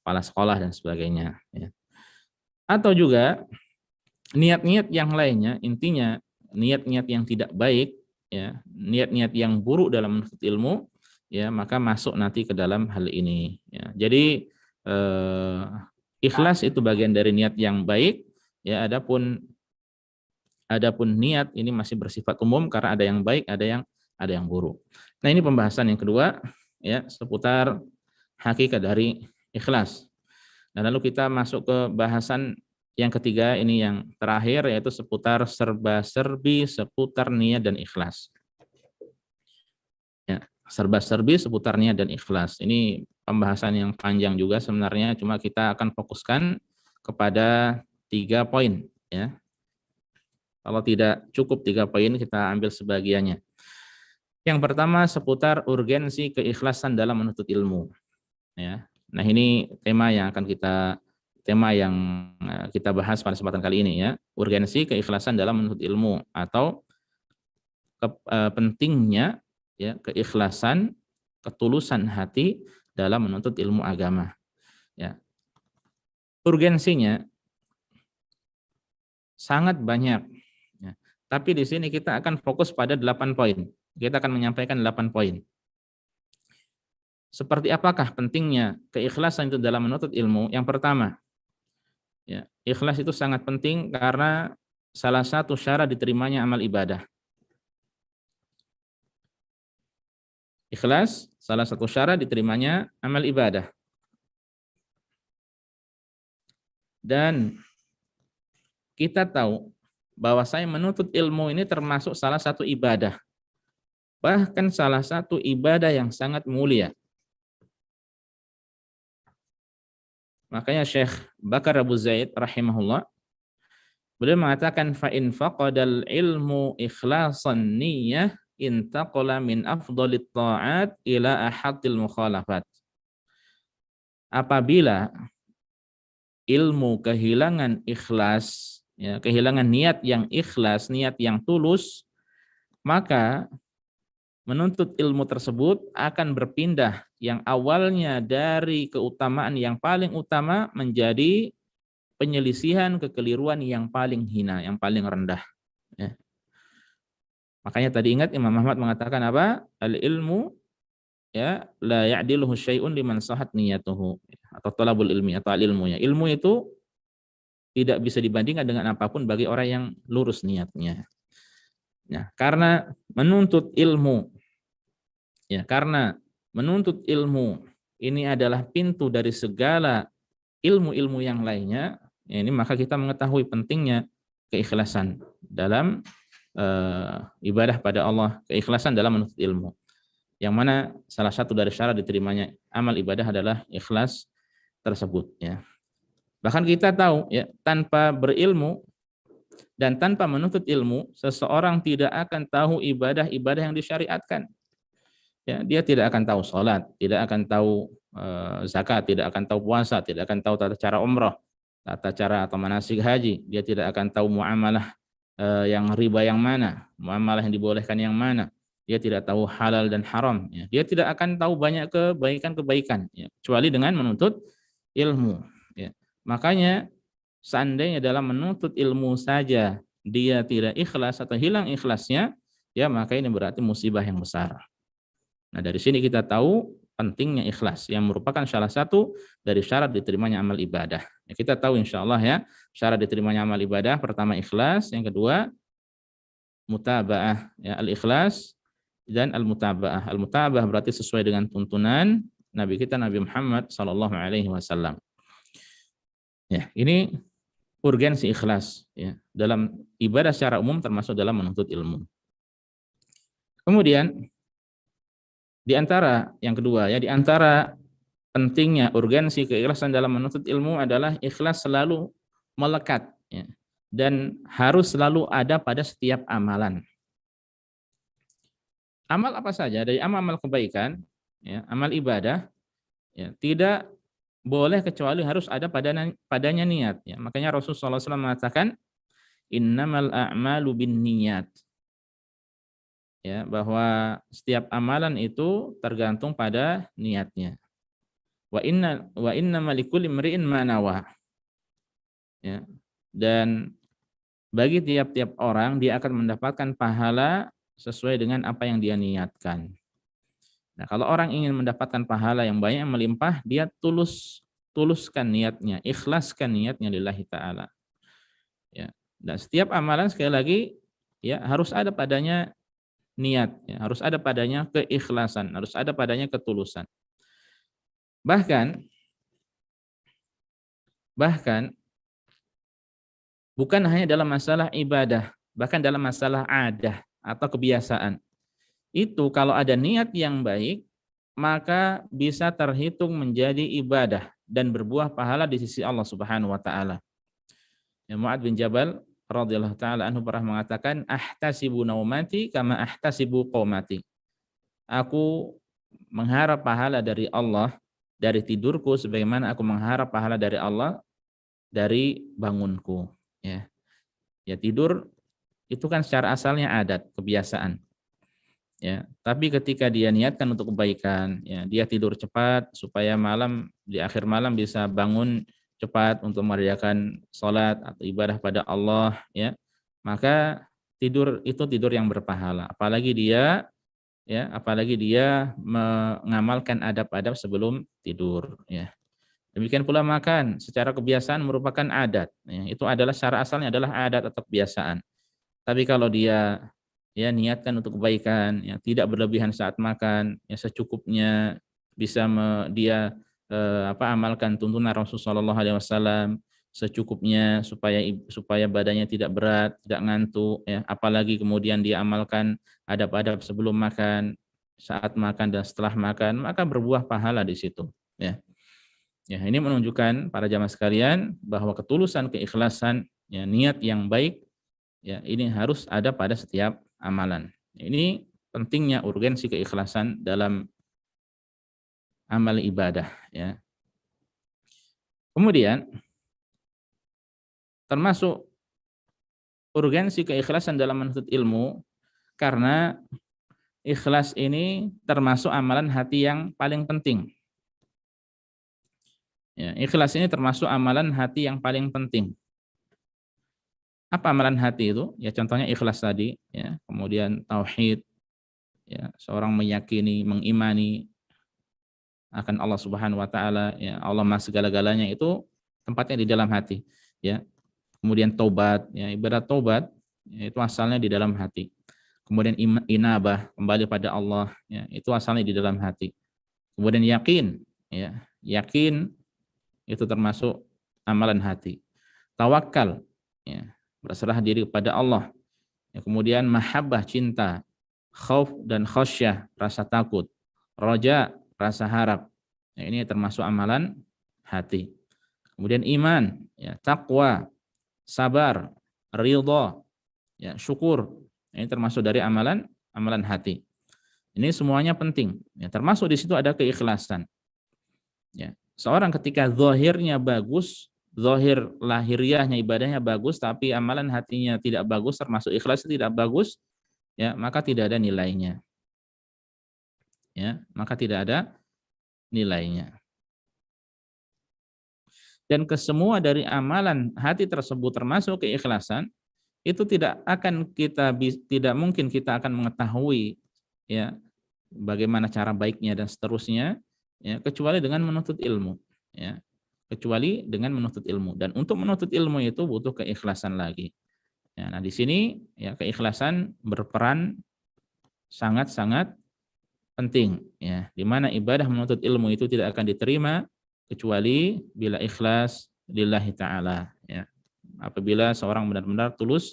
kepala sekolah dan sebagainya, ya. Atau juga niat-niat yang lainnya, intinya niat-niat yang tidak baik, ya, niat-niat yang buruk dalam menuntut ilmu, ya, maka masuk nanti ke dalam hal ini, ya. Jadi ikhlas itu bagian dari niat yang baik, ya. Adapun niat ini masih bersifat umum karena ada yang baik, ada yang ada yang buruk. Nah, ini pembahasan yang kedua ya seputar hakikat dari ikhlas. Dan lalu kita masuk ke bahasan yang ketiga, ini yang terakhir, yaitu seputar serba-serbi seputar niat dan ikhlas. Ya, serba-serbi seputar niat dan ikhlas. Ini pembahasan yang panjang juga sebenarnya, cuma kita akan fokuskan kepada 3 poin. Ya. Kalau tidak cukup 3 poin, kita ambil sebagiannya. Yang pertama seputar urgensi keikhlasan dalam menuntut ilmu. Ya. Nah, ini tema yang kita bahas pada kesempatan kali ini ya, urgensi keikhlasan dalam menuntut ilmu atau pentingnya ya keikhlasan, ketulusan hati dalam menuntut ilmu agama. Ya. Urgensinya sangat banyak. Ya. Tapi di sini kita akan fokus pada 8 poin. Kita akan menyampaikan 8 poin. Seperti apakah pentingnya keikhlasan itu dalam menuntut ilmu? Yang pertama, ya, ikhlas itu sangat penting karena salah satu syarat diterimanya amal ibadah. Ikhlas salah satu syarat diterimanya amal ibadah. Dan kita tahu bahwa saya menuntut ilmu ini termasuk salah satu ibadah. Bahkan salah satu ibadah yang sangat mulia. Makanya Syekh Bakar Abu Zaid rahimahullah, beliau mengatakan fa in faqadal ilmu ikhlasan niyyah intaqala min afdalit ta'at ila ahadil mukhalafat. Apabila ilmu kehilangan ikhlas, ya, kehilangan niat yang ikhlas, niat yang tulus, maka menuntut ilmu tersebut akan berpindah yang awalnya dari keutamaan yang paling utama menjadi penyelisihan, kekeliruan yang paling hina, yang paling rendah. Ya. Makanya tadi ingat Imam Ahmad mengatakan apa? Al-ilmu ya la ya'diluhu syai'un liman sahat niyatuhu, atau talabul ilmi atau al-ilmu ya. Ilmu itu tidak bisa dibandingkan dengan apapun bagi orang yang lurus niatnya. Ya, karena menuntut ilmu ini adalah pintu dari segala ilmu-ilmu yang lainnya. Ya, ini maka kita mengetahui pentingnya keikhlasan dalam ibadah pada Allah, keikhlasan dalam menuntut ilmu. Yang mana salah satu dari syarat diterimanya amal ibadah adalah ikhlas tersebut. Ya. Bahkan kita tahu ya, tanpa berilmu dan tanpa menuntut ilmu, seseorang tidak akan tahu ibadah-ibadah yang disyariatkan. Ya, dia tidak akan tahu sholat, tidak akan tahu zakat, tidak akan tahu puasa, tidak akan tahu tata cara umrah, tata cara atau manasik haji. Dia tidak akan tahu muamalah yang riba yang mana, muamalah yang dibolehkan yang mana. Dia tidak tahu halal dan haram. Ya. Dia tidak akan tahu banyak kebaikan-kebaikan, ya, kecuali dengan menuntut ilmu. Ya. Makanya seandainya dalam menuntut ilmu saja dia tidak ikhlas atau hilang ikhlasnya, ya maka ini berarti musibah yang besar. Nah, dari sini kita tahu pentingnya ikhlas yang merupakan salah satu dari syarat diterimanya amal ibadah. Ya, kita tahu insya Allah ya, syarat diterimanya amal ibadah pertama ikhlas, yang kedua mutaba'ah, ya, al-ikhlas dan al-mutaba'ah. Al-mutaba'ah berarti sesuai dengan tuntunan Nabi kita Nabi Muhammad SAW. Ya, ini urgensi ikhlas ya, dalam ibadah secara umum termasuk dalam menuntut ilmu. Kemudian di antara yang kedua ya, di antara pentingnya urgensi keikhlasan dalam menuntut ilmu adalah ikhlas selalu melekat ya, dan harus selalu ada pada setiap amalan. Amal apa saja, dari amal-amal kebaikan ya, amal ibadah ya, tidak boleh kecuali harus ada padanya niat ya. Makanya Rasulullah SAW mengatakan innamal a'malu binniyat. Ya, bahwa setiap amalan itu tergantung pada niatnya. Wa inna malikul imri'in ma nawa. Ya. Dan bagi tiap-tiap orang dia akan mendapatkan pahala sesuai dengan apa yang dia niatkan. Nah, kalau orang ingin mendapatkan pahala yang banyak yang melimpah, dia tuluskan niatnya, ikhlaskan niatnya lillahi ta'ala. Ya. Dan setiap amalan sekali lagi ya harus ada padanya niat, ya. Harus ada padanya keikhlasan, harus ada padanya ketulusan. Bahkan bukan hanya dalam masalah ibadah, bahkan dalam masalah adah atau kebiasaan. Itu kalau ada niat yang baik, maka bisa terhitung menjadi ibadah dan berbuah pahala di sisi Allah Subhanahu wa taala. Ya, Mu'adz bin Jabal radhiyallahu taala anhu pernah mengatakan, "Ahtasibu naumati kama ahtasibu qomati." Aku mengharap pahala dari Allah dari tidurku sebagaimana aku mengharap pahala dari Allah dari bangunku, ya. Ya, tidur itu kan secara asalnya adat, kebiasaan. Ya, tapi ketika dia niatkan untuk kebaikan, ya, dia tidur cepat supaya malam di akhir malam bisa bangun cepat untuk mengerjakan sholat atau ibadah pada Allah, ya, maka tidur itu tidur yang berpahala. Apalagi dia mengamalkan adab-adab sebelum tidur, ya. Demikian pula makan secara kebiasaan merupakan adat, ya. Itu adalah secara asalnya adalah adat atau kebiasaan. Tapi kalau dia ya niatkan untuk kebaikan, ya tidak berlebihan saat makan, ya secukupnya bisa dia amalkan tuntunan Rasulullah SAW secukupnya supaya badannya tidak berat, tidak ngantuk, ya. Apalagi kemudian dia amalkan adab-adab sebelum makan, saat makan dan setelah makan, maka berbuah pahala di situ, ya. Ya, ini menunjukkan para jamaah sekalian bahwa ketulusan, keikhlasan, ya, niat yang baik, ya, ini harus ada pada setiap amalan. Ini pentingnya urgensi keikhlasan dalam amal ibadah, ya. Kemudian termasuk urgensi keikhlasan dalam menuntut ilmu karena ikhlas ini termasuk amalan hati yang paling penting. Ya, ikhlas ini termasuk amalan hati yang paling penting. Apa amalan hati itu? Ya contohnya ikhlas tadi, ya. Kemudian tauhid, ya, seorang meyakini, mengimani akan Allah Subhanahu wa taala, ya, Allah Maha segala-galanya, itu tempatnya di dalam hati, ya. Kemudian taubat, ya, ibadah taubat, ya, itu asalnya di dalam hati. Kemudian inabah, kembali pada Allah, ya, itu asalnya di dalam hati. Kemudian yakin, ya, yakin itu termasuk amalan hati. Tawakal, ya, berserah diri kepada Allah. Ya, kemudian mahabbah, cinta, khauf dan khasyah, rasa takut, roja, rasa harap. Ya, ini termasuk amalan hati. Kemudian iman, ya, takwa, sabar, ridha, ya, syukur. Ini termasuk dari amalan hati. Ini semuanya penting. Ya, termasuk di situ ada keikhlasan. Ya, seorang ketika zahirnya bagus, zahir lahiriahnya ibadahnya bagus, tapi amalan hatinya tidak bagus, termasuk ikhlasnya tidak bagus, ya, maka tidak ada nilainya. Ya, maka tidak ada nilainya. Dan kesemua dari amalan hati tersebut termasuk keikhlasan, itu tidak mungkin kita akan mengetahui, ya, bagaimana cara baiknya dan seterusnya, ya, kecuali dengan menuntut ilmu, ya. Kecuali dengan menuntut ilmu, dan untuk menuntut ilmu itu butuh keikhlasan lagi. Ya, nah di sini, ya, keikhlasan berperan sangat-sangat penting, ya, di mana ibadah menuntut ilmu itu tidak akan diterima kecuali bila ikhlas lillahi ta'ala, ya. Apabila seorang benar-benar tulus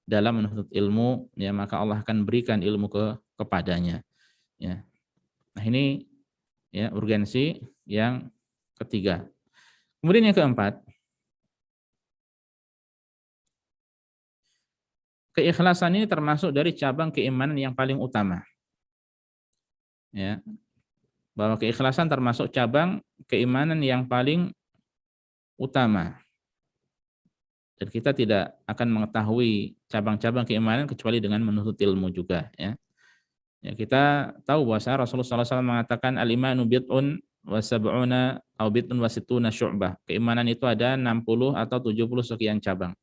dalam menuntut ilmu, ya, maka Allah akan berikan ilmu kepadanya, ya. Nah ini, ya, urgensi yang ketiga. Kemudian yang keempat, keikhlasan ini termasuk dari cabang keimanan yang paling utama, ya, bahwa keikhlasan termasuk cabang keimanan yang paling utama, dan kita tidak akan mengetahui cabang-cabang keimanan kecuali dengan menuntut ilmu juga, ya. Ya, kita tahu bahwa Rasulullah SAW mengatakan al-imanu bid'un wa sab'una au bid'un wa sittuna syu'bah. Keimanan itu ada 60 atau 70 sekian cabang.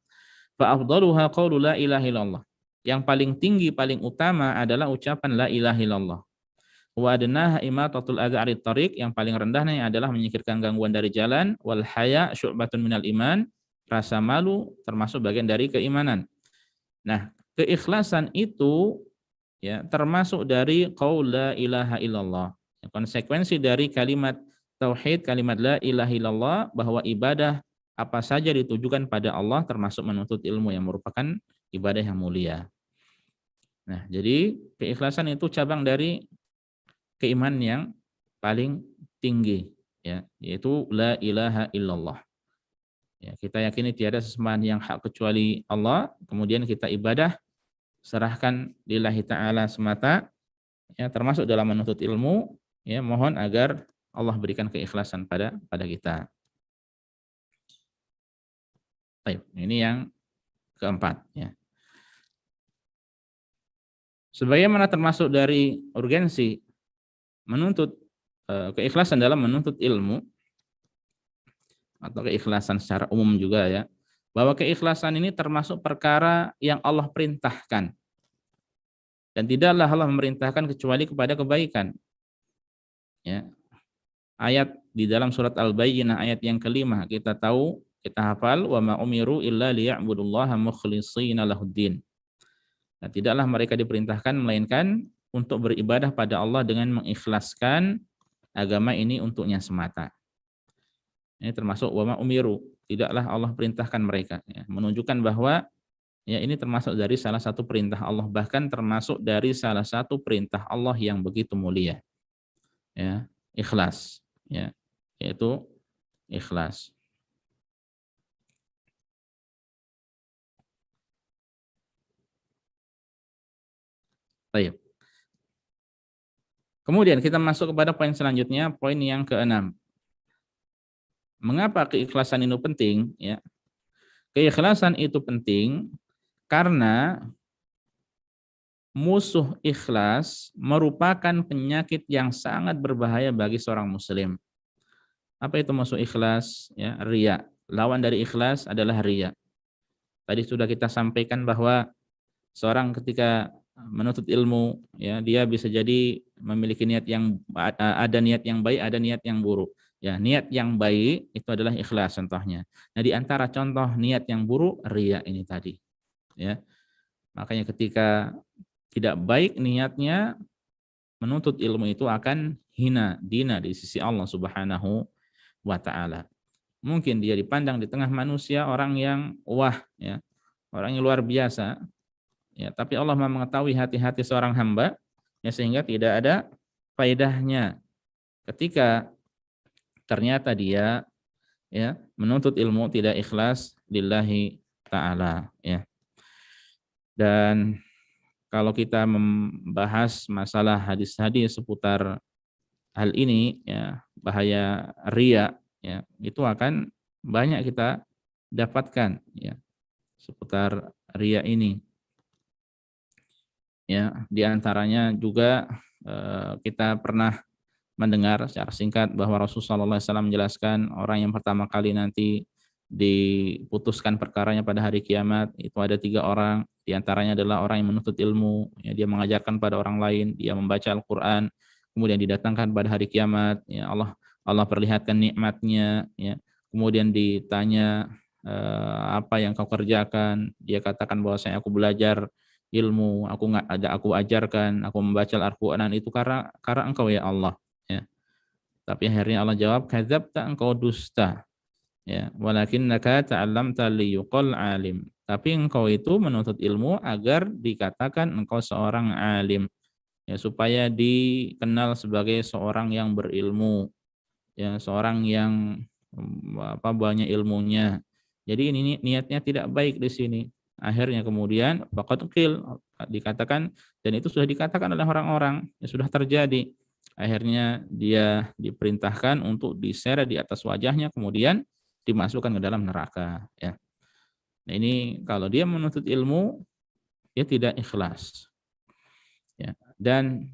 Fa afdaluha qaulu la ilaha illallah. Yang paling tinggi, paling utama adalah ucapan la ilaha illallah. Wa adnaha imatatul adza 'anit thariq, yang paling rendahnya adalah menyingkirkan gangguan dari jalan. Wal haya syu'batun minal iman, rasa malu termasuk bagian dari keimanan. Nah, keikhlasan itu, ya termasuk dari qaul la ilaha illallah. Konsekuensi dari kalimat tauhid, kalimat la ilaha illallah, bahwa ibadah apa saja ditujukan pada Allah termasuk menuntut ilmu yang merupakan ibadah yang mulia. Nah, jadi keikhlasan itu cabang dari keimanan yang paling tinggi, ya, yaitu la ilaha illallah. Ya, kita yakini tiada sesembahan yang hak kecuali Allah, kemudian kita ibadah serahkan lillahi ta'ala semata, ya, termasuk dalam menuntut ilmu, ya, mohon agar Allah berikan keikhlasan pada kita. Baik, ini yang keempat, ya. Sebagaimana termasuk dari urgensi menuntut keikhlasan dalam menuntut ilmu, atau keikhlasan secara umum juga, ya, bahwa keikhlasan ini termasuk perkara yang Allah perintahkan, dan tidaklah Allah memerintahkan kecuali kepada kebaikan, ya. Ayat di dalam surat Al-Bayyinah ayat yang kelima kita tahu, kita hafal, wa ma umiru illa liya'budullaha mukhlishina lahuddin. Nah, tidaklah mereka diperintahkan melainkan untuk beribadah pada Allah dengan mengikhlaskan agama ini untuknya semata. Ini termasuk wa ma umiru, tidaklah Allah perintahkan mereka, ya, menunjukkan bahwa, ya, ini termasuk dari salah satu perintah Allah, bahkan termasuk dari salah satu perintah Allah yang begitu mulia, ya, ikhlas, ya, yaitu ikhlas. Baik. Kemudian kita masuk kepada poin selanjutnya, poin yang keenam. Mengapa keikhlasan itu penting? Ya, keikhlasan itu penting karena musuh ikhlas merupakan penyakit yang sangat berbahaya bagi seorang muslim. Apa itu musuh ikhlas? Ya, riya. Lawan dari ikhlas adalah riya. Tadi sudah kita sampaikan bahwa seorang ketika menuntut ilmu, ya, dia bisa jadi memiliki niat yang ada niat yang baik, ada niat yang buruk. Ya, niat yang baik itu adalah ikhlas contohnya. Nah, di antara contoh niat yang buruk, riya ini tadi. Ya. Makanya ketika tidak baik niatnya, menuntut ilmu itu akan hina dina di sisi Allah Subhanahu wa taala. Mungkin dia dipandang di tengah manusia orang yang wah, ya, orang yang luar biasa, ya, tapi Allah mengetahui hati-hati seorang hamba, ya, sehingga tidak ada faedahnya ketika ternyata dia, ya, menuntut ilmu tidak ikhlas lillahi ta'ala, ya. Dan kalau kita membahas masalah hadis-hadis seputar hal ini, ya, bahaya riya, ya, itu akan banyak kita dapatkan, ya, seputar riya ini. Ya, di antaranya juga kita pernah mendengar secara singkat bahwa Rasulullah SAW menjelaskan orang yang pertama kali nanti diputuskan perkaranya pada hari kiamat itu ada 3 orang, di antaranya adalah orang yang menuntut ilmu, ya, dia mengajarkan pada orang lain, dia membaca Al-Quran, kemudian didatangkan pada hari kiamat, ya, Allah perlihatkan nikmatnya, ya, kemudian ditanya apa yang kau kerjakan, dia katakan bahwa aku belajar ilmu, aku ajarkan, aku membaca Al-Quran itu karena engkau ya Allah, ya. Tapi akhirnya Allah jawab, kadzabta, engkau dusta, ya, walakinnaka ta'allamta liyuqal alim, tapi engkau itu menuntut ilmu agar dikatakan engkau seorang alim, ya, supaya dikenal sebagai seorang yang berilmu, ya, seorang yang banyak ilmunya. Jadi ini niatnya tidak baik di sini. Akhirnya kemudian faqad qil, dikatakan, dan itu sudah dikatakan oleh orang-orang, ya, sudah terjadi. Akhirnya dia diperintahkan untuk diseret di atas wajahnya, kemudian dimasukkan ke dalam neraka, ya. Nah, ini kalau dia menuntut ilmu, dia tidak ikhlas, ya. Dan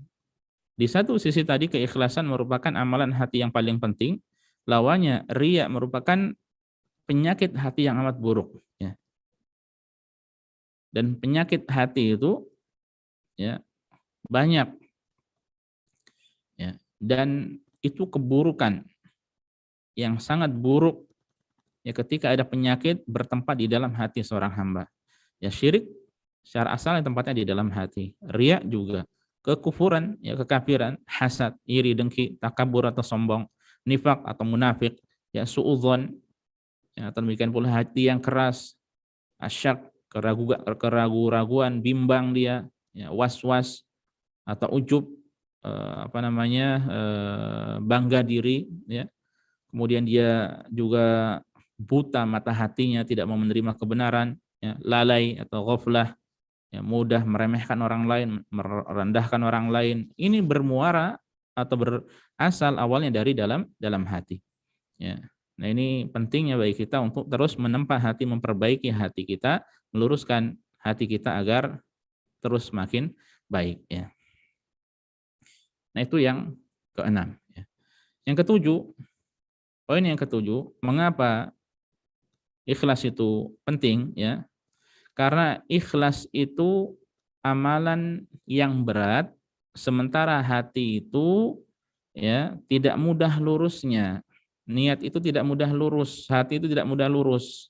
di satu sisi tadi keikhlasan merupakan amalan hati yang paling penting, lawannya riya merupakan penyakit hati yang amat buruk, ya. Dan penyakit hati itu, ya, banyak, ya, dan itu keburukan yang sangat buruk, ya, ketika ada penyakit bertempat di dalam hati seorang hamba. Ya, syirik secara asalnya tempatnya di dalam hati. Riya juga, kekufuran, ya kekafiran, hasad, iri, dengki, takabur atau sombong, nifak atau munafik, ya suudzon, ya demikian pula hati yang keras, asyak, keraguan, bimbang dia, ya was-was atau ujub, bangga diri, ya. Kemudian dia juga buta mata hatinya, tidak mau menerima kebenaran, ya, lalai atau ghaflah, ya, mudah meremehkan orang lain, merendahkan orang lain. Ini bermuara atau berasal awalnya dari dalam hati. Ya. Nah, ini pentingnya bagi kita untuk terus menempa hati, memperbaiki hati kita, meluruskan hati kita agar terus makin baik. Ya. Nah, itu yang keenam. Ya. Yang ketujuh, poin yang ketujuh, mengapa ikhlas itu penting? Ya, karena ikhlas itu amalan yang berat, sementara hati itu ya tidak mudah lurusnya. Niat itu tidak mudah lurus, hati itu tidak mudah lurus.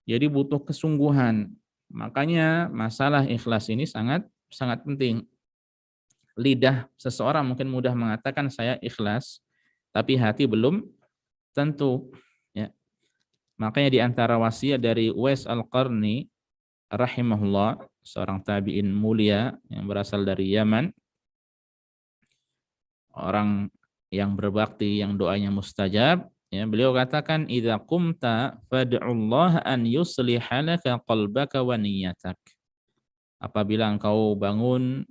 Jadi butuh kesungguhan. Makanya masalah ikhlas ini sangat sangat penting. Lidah seseorang mungkin mudah mengatakan saya ikhlas, tapi hati belum tentu. Ya. Makanya di antara wasiat dari Uwais Al-Qarni rahimahullah, seorang tabi'in mulia yang berasal dari Yaman, orang yang berbakti, yang doanya mustajab, ya, beliau katakan idza qumta fad'ullah an yusliha laka qalbaka wa niyyatak. Apabila engkau bangun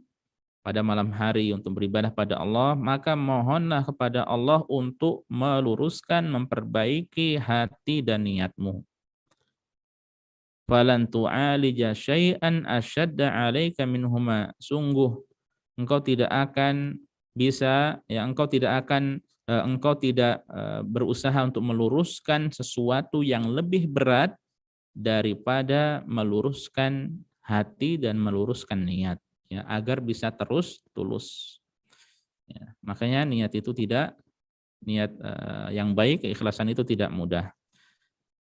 pada malam hari untuk beribadah pada Allah, maka mohonlah kepada Allah untuk meluruskan, memperbaiki hati dan niatmu. Falan tu'alija syai'an asyadda 'alaika minhuma. Sungguh engkau tidak akan bisa, ya engkau tidak akan berusaha untuk meluruskan sesuatu yang lebih berat daripada meluruskan hati dan meluruskan niat, ya, agar bisa terus tulus. Ya, makanya niat itu tidak, niat yang baik, keikhlasan itu tidak mudah.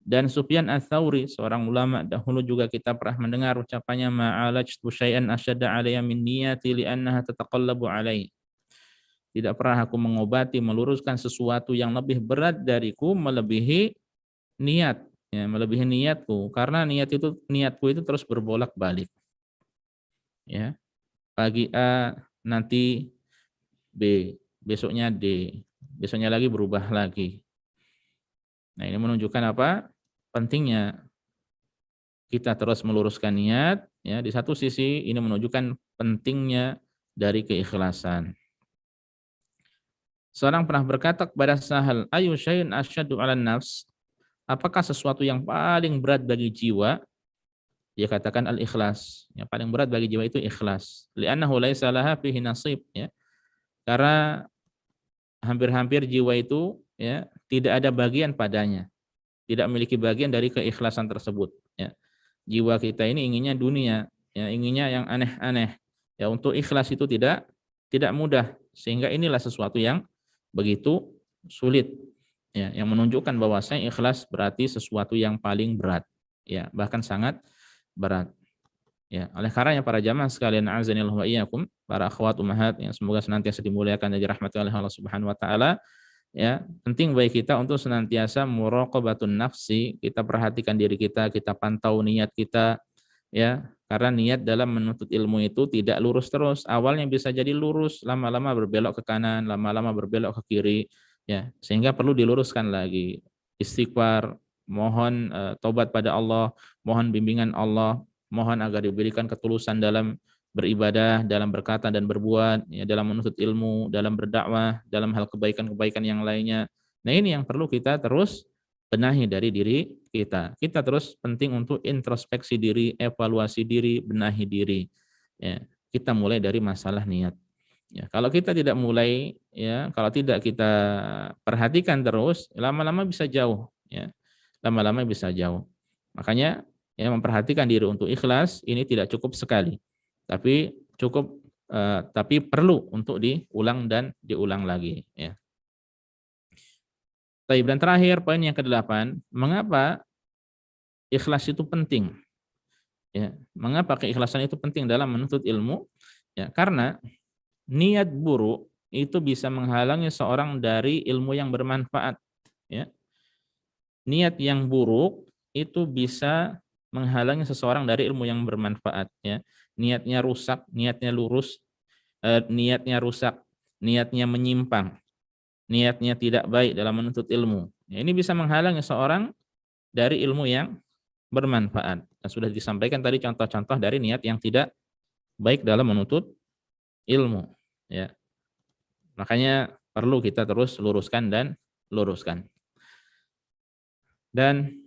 Dan Sufyan Ats-Tsauri, seorang ulama dahulu juga kita pernah mendengar ucapannya ma'alajtu syai'an asyadda 'alayya min niyati li'annaha tataqallabu 'alayya. Tidak pernah aku mengobati, meluruskan sesuatu yang lebih berat dariku melebihi niat, ya, melebihi niatku, karena niatku itu terus berbolak-balik. Ya. Pagi A, nanti B, besoknya D, besoknya lagi berubah lagi. Nah, ini menunjukkan apa? Pentingnya kita terus meluruskan niat, ya. Di satu sisi ini menunjukkan pentingnya dari keikhlasan. Seorang pernah berkata kepada Sahal, ayu syai'in asyaddu 'alan nafs? Apakah sesuatu yang paling berat bagi jiwa? Dia katakan al-ikhlas. Yang paling berat bagi jiwa itu ikhlas. Li'annahu laisa laha fihi nasib, ya. Karena hampir-hampir jiwa itu, ya, tidak ada bagian padanya. Tidak memiliki bagian dari keikhlasan tersebut, ya. Jiwa kita ini inginnya dunia, ya, inginnya yang aneh-aneh. Ya, untuk ikhlas itu tidak mudah, sehingga inilah sesuatu yang begitu sulit, ya, yang menunjukkan bahwasanya ikhlas berarti sesuatu yang paling berat, ya, bahkan sangat berat. Ya, oleh karenanya para jamaah sekalian azanillahu wa iyyakum, para akhwat ummahat yang semoga senantiasa dimuliakan dan dirahmati oleh Allah Subhanahu wa taala, ya, penting bagi kita untuk senantiasa muraqabatun nafsi, kita perhatikan diri kita pantau niat kita, ya, karena niat dalam menuntut ilmu itu tidak lurus terus. Awalnya bisa jadi lurus, lama-lama berbelok ke kanan, lama-lama berbelok ke kiri, ya, sehingga perlu diluruskan lagi. Istighfar, mohon taubat pada Allah, mohon bimbingan Allah, mohon agar diberikan ketulusan dalam beribadah, dalam berkata dan berbuat, ya, dalam menuntut ilmu, dalam berdakwah, dalam hal kebaikan-kebaikan yang lainnya. Nah, ini yang perlu kita terus benahi dari diri kita. Kita terus penting untuk introspeksi diri, evaluasi diri, benahi diri. Ya, kita mulai dari masalah niat. Ya, kalau kita tidak mulai, ya, kalau tidak kita perhatikan terus, lama-lama bisa jauh, ya. Lama-lama bisa jauh. Makanya, ya, memperhatikan diri untuk ikhlas ini tidak cukup sekali, tapi tapi perlu untuk diulang dan diulang lagi, ya. Baik, dan terakhir poin yang ke-8, mengapa ikhlas itu penting? Ya, mengapa keikhlasan itu penting dalam menuntut ilmu? Ya, karena niat buruk itu bisa menghalangi seorang dari ilmu yang bermanfaat. Ya, niat yang buruk itu bisa menghalangi seseorang dari ilmu yang bermanfaat. Ya, niatnya rusak, niatnya lurus, niatnya rusak, niatnya menyimpang, niatnya tidak baik dalam menuntut ilmu. Ya, ini bisa menghalangi seorang dari ilmu yang bermanfaat. Dan sudah disampaikan tadi contoh-contoh dari niat yang tidak baik dalam menuntut ilmu. Ya, makanya perlu kita terus luruskan dan luruskan. Dan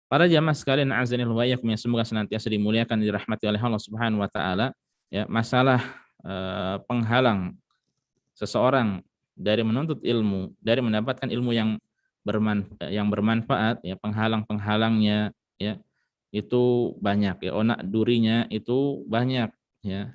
para jamaah sekalian azanil wa iyyakum yang semoga senantiasa dimuliakan dirahmati oleh Allah Subhanahu wa taala, ya, masalah penghalang seseorang dari menuntut ilmu, dari mendapatkan ilmu yang bermanfaat, ya, penghalang-penghalangnya, ya, itu banyak, ya, onak durinya itu banyak, ya.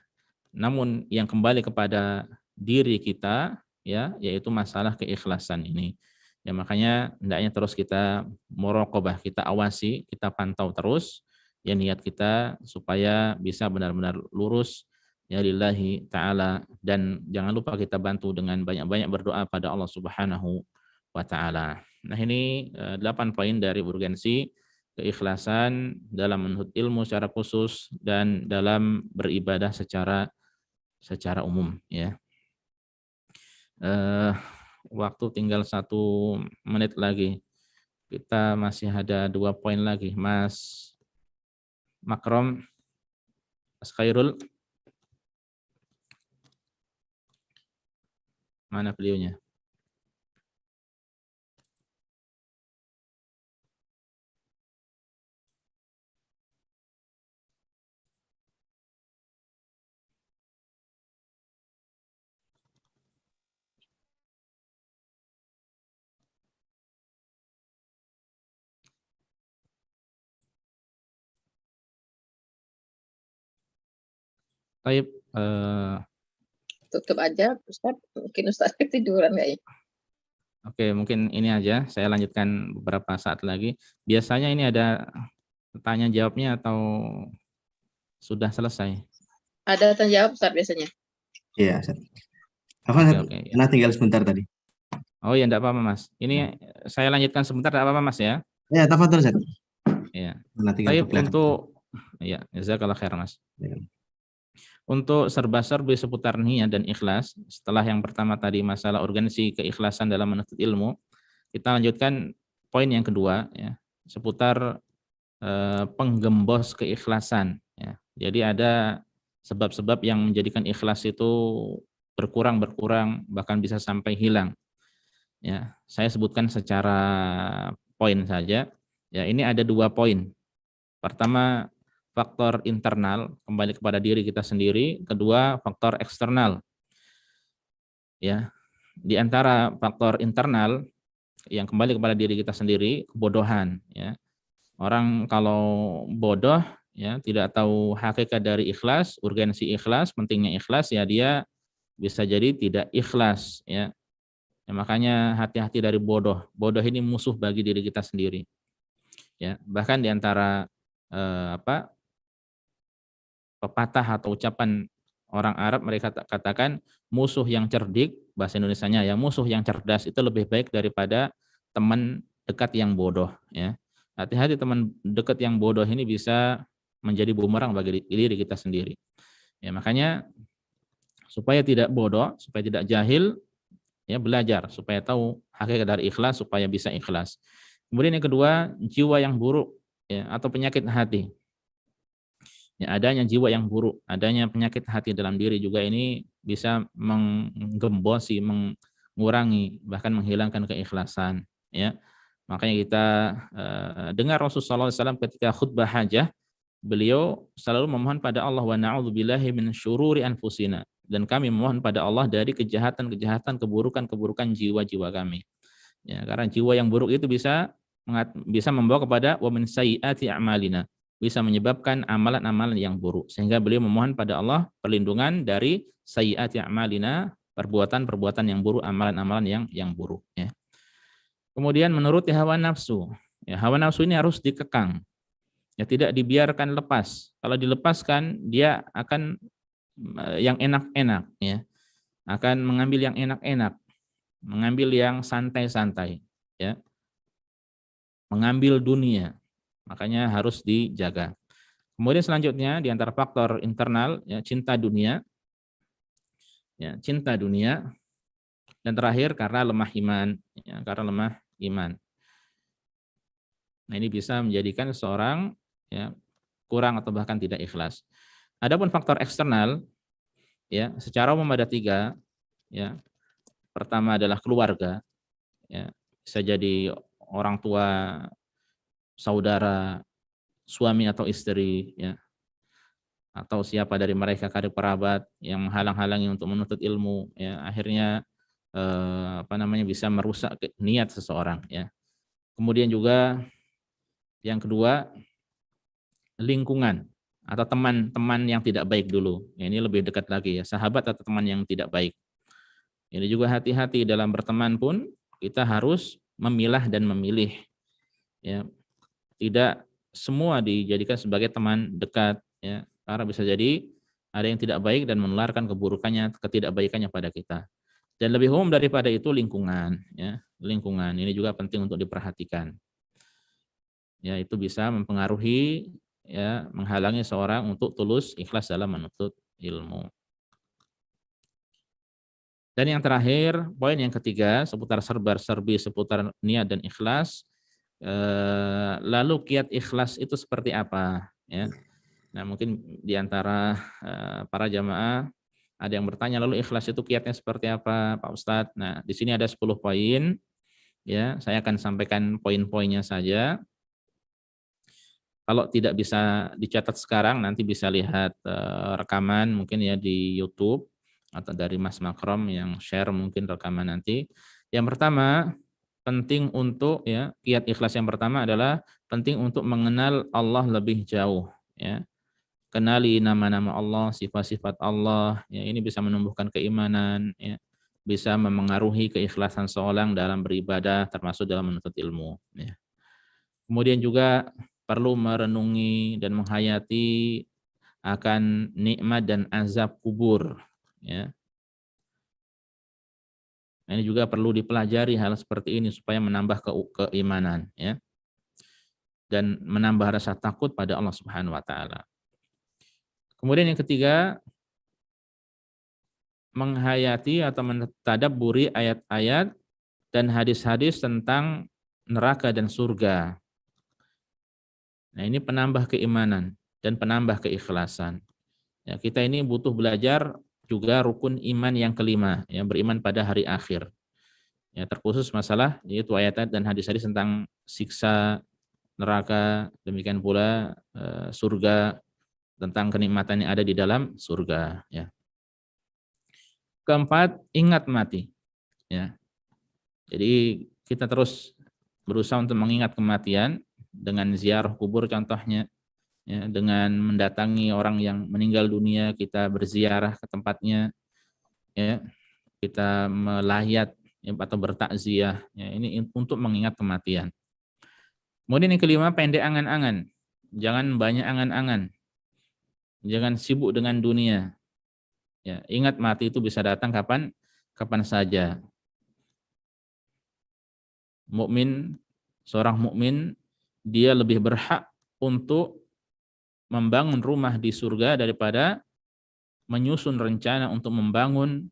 Namun yang kembali kepada diri kita, ya, yaitu masalah keikhlasan ini. Ya, makanya hendaknya terus kita muraqabah, kita awasi, kita pantau terus ya niat kita supaya bisa benar-benar lurus ya lillahi taala, dan jangan lupa kita bantu dengan banyak-banyak berdoa pada Allah Subhanahu wa taala. Nah, ini 8 poin dari urgensi keikhlasan dalam menuntut ilmu secara khusus dan dalam beribadah secara umum, ya. Waktu tinggal 1 menit lagi. Kita masih ada 2 poin lagi. Mas Makrom, Mas Khairul, mana beliaunya? Baik, Tutup aja, Ustaz. Mungkin Ustaz ketiduran kayaknya. oke, mungkin ini aja. Saya lanjutkan beberapa saat lagi. Biasanya ini ada tanya jawabnya atau sudah selesai? Ada tanya jawab Ustaz biasanya. Iya, Ustaz. Apa, Oke, ya. karena tinggal sebentar tadi. Oh iya, enggak apa-apa, Mas. Ini saya lanjutkan sebentar, enggak apa-apa, Mas, ya? Ya, tafadhol, Ustaz. Iya. Karena tinggal Baik, ke belakang. ya, jazakallah khair, Mas. Ya. Untuk serba-serbi seputar niat dan ikhlas, setelah yang pertama tadi masalah urgensi keikhlasan dalam menuntut ilmu, kita lanjutkan poin yang kedua, ya, seputar penggembos keikhlasan. Ya. Jadi ada sebab-sebab yang menjadikan ikhlas itu berkurang, bahkan bisa sampai hilang. Ya, saya sebutkan secara poin saja. Ya, ini ada 2 poin. Pertama, faktor internal, kembali kepada diri kita sendiri. Kedua, faktor eksternal. Ya, di antara faktor internal yang kembali kepada diri kita sendiri, kebodohan. Ya, orang kalau bodoh, ya, tidak tahu hakikat dari ikhlas, urgensi ikhlas, pentingnya ikhlas, ya dia bisa jadi tidak ikhlas. Ya, ya, makanya hati-hati dari bodoh. Bodoh ini musuh bagi diri kita sendiri. Ya, bahkan di antara pepatah atau ucapan orang Arab, mereka katakan musuh yang cerdik, bahasa Indonesianya ya, musuh yang cerdas itu lebih baik daripada teman dekat yang bodoh, ya. Hati-hati teman dekat yang bodoh ini bisa menjadi bumerang bagi diri kita sendiri. Ya, makanya supaya tidak bodoh, supaya tidak jahil, ya belajar supaya tahu hakikat dari ikhlas supaya bisa ikhlas. Kemudian yang kedua, jiwa yang buruk, ya, atau penyakit hati. Ya, adanya jiwa yang buruk, adanya penyakit hati dalam diri juga ini bisa menggembosi, mengurangi, bahkan menghilangkan keikhlasan. Ya, makanya kita dengar Rasulullah SAW ketika khutbah hajah, beliau selalu memohon pada Allah, wa na'udzubillahi min syururi anfusina, dan kami memohon pada Allah dari kejahatan-kejahatan, keburukan-keburukan jiwa-jiwa kami. Ya, karena jiwa yang buruk itu bisa membawa kepada wa min sayyiati a'malina, bisa menyebabkan amalan-amalan yang buruk, sehingga beliau memohon pada Allah perlindungan dari sayyiati a'malina, perbuatan-perbuatan yang buruk, amalan-amalan yang buruk, ya. Kemudian menuruti hawa nafsu. Ya, hawa nafsu ini harus dikekang. Ya, tidak dibiarkan lepas. Kalau dilepaskan dia akan yang enak-enak, ya. Akan mengambil yang enak-enak, mengambil yang santai-santai, ya. Mengambil dunia. Makanya harus dijaga. Kemudian selanjutnya di antara faktor internal, ya, cinta dunia. Ya, cinta dunia. Dan terakhir karena lemah iman, ya, karena lemah iman. Nah, ini bisa menjadikan seorang, ya, kurang atau bahkan tidak ikhlas. Adapun faktor eksternal, ya, secara umum ada 3, ya. Pertama adalah keluarga, ya. Bisa jadi orang tua, saudara, suami atau istri, ya. Atau siapa dari mereka karib kerabat yang menghalang-halangi untuk menuntut ilmu, ya. Akhirnya bisa merusak niat seseorang, ya. Kemudian juga yang kedua, lingkungan atau teman-teman yang tidak baik dulu. Ya, ini lebih dekat lagi, ya, sahabat atau teman yang tidak baik. Ini juga hati-hati dalam berteman pun kita harus memilah dan memilih. Ya, tidak semua dijadikan sebagai teman dekat, ya, karena bisa jadi ada yang tidak baik dan menularkan keburukannya, ketidakbaikannya pada kita. Dan lebih umum daripada itu lingkungan, ya, lingkungan ini juga penting untuk diperhatikan. Ya, itu bisa mempengaruhi, ya, menghalangi seorang untuk tulus ikhlas dalam menuntut ilmu. Dan yang terakhir, poin yang ketiga, seputar serba-serbi seputar niat dan ikhlas. Lalu kiat ikhlas itu seperti apa, ya? Nah, mungkin di antara para jamaah ada yang bertanya, lalu ikhlas itu kiatnya seperti apa, Pak Ustadz? Nah, di sini ada 10 poin, ya. Saya akan sampaikan poin-poinnya saja. Kalau tidak bisa dicatat sekarang, nanti bisa lihat rekaman mungkin, ya, di YouTube atau dari Mas Makrom yang share mungkin rekaman nanti. Yang pertama, penting untuk, ya, kiat ikhlas yang pertama adalah penting untuk mengenal Allah lebih jauh, ya. Kenali nama-nama Allah, sifat-sifat Allah, ya, ini bisa menumbuhkan keimanan, ya. Bisa memengaruhi keikhlasan seorang dalam beribadah termasuk dalam menuntut ilmu, ya. Kemudian juga perlu merenungi dan menghayati akan nikmat dan azab kubur, ya. Nah, ini juga perlu dipelajari hal seperti ini supaya menambah keimanan, ya. Dan menambah rasa takut pada Allah Subhanahu wa taala. Kemudian yang ketiga, menghayati atau mentadabburi ayat-ayat dan hadis-hadis tentang neraka dan surga. Nah, ini penambah keimanan dan penambah keikhlasan. Ya, kita ini butuh belajar juga rukun iman yang kelima, ya, beriman pada hari akhir. Ya, terkhusus masalah yaitu ayat-ayat dan hadis-hadis tentang siksa neraka, demikian pula surga, tentang kenikmatan yang ada di dalam surga, ya. Keempat, ingat mati, ya. Jadi kita terus berusaha untuk mengingat kematian dengan ziarah kubur contohnya, ya, dengan mendatangi orang yang meninggal dunia, kita berziarah ke tempatnya, ya, kita melayat, ya, atau bertakziah, ya, ini untuk mengingat kematian. Kemudian yang kelima, pendek angan-angan, jangan banyak angan-angan, jangan sibuk dengan dunia, ya. Ingat mati itu bisa datang kapan saja. Mukmin, seorang mukmin dia lebih berhak untuk membangun rumah di surga daripada menyusun rencana untuk membangun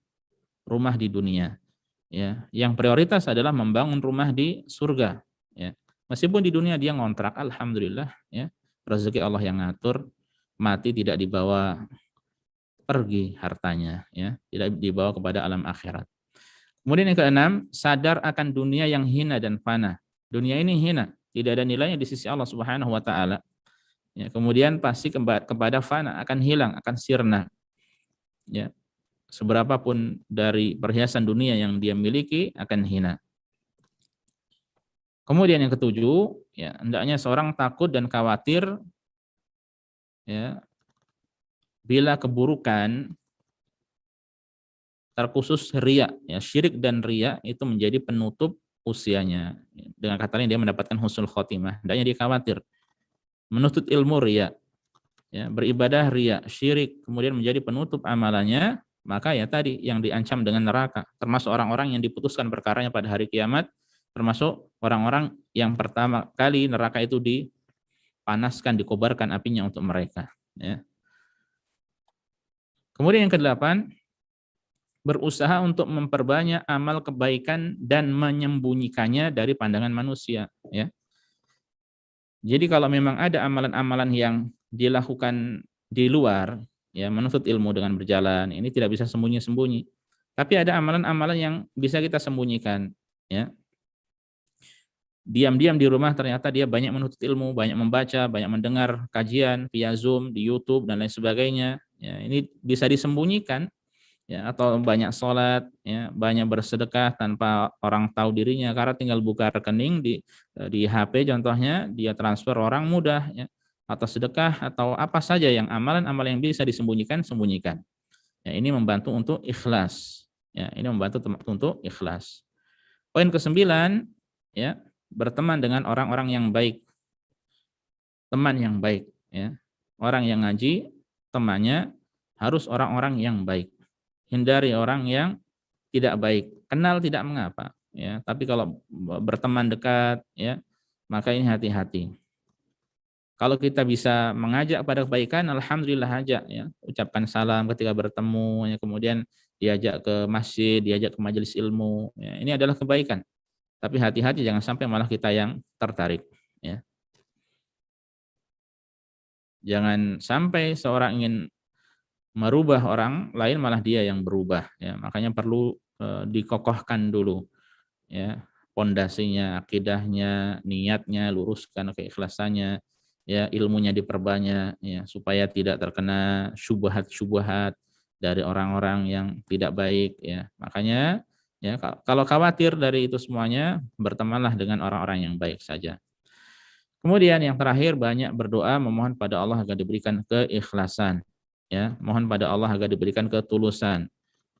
rumah di dunia, ya. Yang prioritas adalah membangun rumah di surga, ya. Meskipun di dunia dia ngontrak, alhamdulillah, ya, rezeki Allah yang ngatur, mati tidak dibawa pergi hartanya, ya, tidak dibawa kepada alam akhirat. Kemudian yang keenam, sadar akan dunia yang hina dan fana. Dunia ini hina, tidak ada nilainya di sisi Allah Subhanahu wa taala. Ya, kemudian pasti kepada fana, akan hilang, akan sirna. Ya. Seberapapun dari perhiasan dunia yang dia miliki akan hina. Kemudian yang ketujuh, ya, hendaknya seorang takut dan khawatir, ya, bila keburukan terkhusus riya, ya, syirik dan riya itu menjadi penutup usianya. Dengan kata lain dia mendapatkan husnul khotimah. Hendaknya dia khawatir menuntut ilmu riya, ya, beribadah riya, syirik, kemudian menjadi penutup amalannya, maka ya tadi yang diancam dengan neraka, termasuk orang-orang yang diputuskan perkaranya pada hari kiamat, termasuk orang-orang yang pertama kali neraka itu dipanaskan, dikobarkan apinya untuk mereka. Ya. Kemudian yang kedelapan, berusaha untuk memperbanyak amal kebaikan dan menyembunyikannya dari pandangan manusia. Ya. Jadi kalau memang ada amalan-amalan yang dilakukan di luar, ya menuntut ilmu dengan berjalan, ini tidak bisa sembunyi-sembunyi. Tapi ada amalan-amalan yang bisa kita sembunyikan, ya. Diam-diam di rumah ternyata dia banyak menuntut ilmu, banyak membaca, banyak mendengar kajian via Zoom, di YouTube dan lain sebagainya. Ya, ini bisa disembunyikan, ya, atau banyak sholat, ya, banyak bersedekah tanpa orang tahu dirinya karena tinggal buka rekening di HP contohnya, dia transfer orang mudah, ya, atau sedekah atau apa saja yang amalan-amalan yang bisa disembunyikan, sembunyikan. Ya, ini membantu untuk ikhlas. Ya, ini membantu untuk ikhlas. Poin ke-9, ya, berteman dengan orang-orang yang baik. Teman yang baik, ya. Orang yang ngaji, temannya harus orang-orang yang baik. Hindari orang yang tidak baik. Kenal tidak mengapa, ya, tapi kalau berteman dekat, ya, maka ini hati-hati. Kalau kita bisa mengajak pada kebaikan, alhamdulillah aja, ya. Ucapkan salam ketika bertemu, ya, kemudian diajak ke masjid, diajak ke majelis ilmu, ya. Ini adalah kebaikan. Tapi hati-hati jangan sampai malah kita yang tertarik, ya. Jangan sampai seorang ingin merubah orang lain malah dia yang berubah, ya. Makanya perlu dikokohkan dulu, ya, pondasinya, akidahnya, niatnya, luruskan keikhlasannya, ya, ilmunya diperbanyak, ya, supaya tidak terkena syubhat-syubhat dari orang-orang yang tidak baik, ya. Makanya, ya, kalau khawatir dari itu semuanya, bertemanlah dengan orang-orang yang baik saja. Kemudian yang terakhir, banyak berdoa memohon pada Allah agar diberikan keikhlasan, ya, mohon pada Allah agar diberikan ketulusan,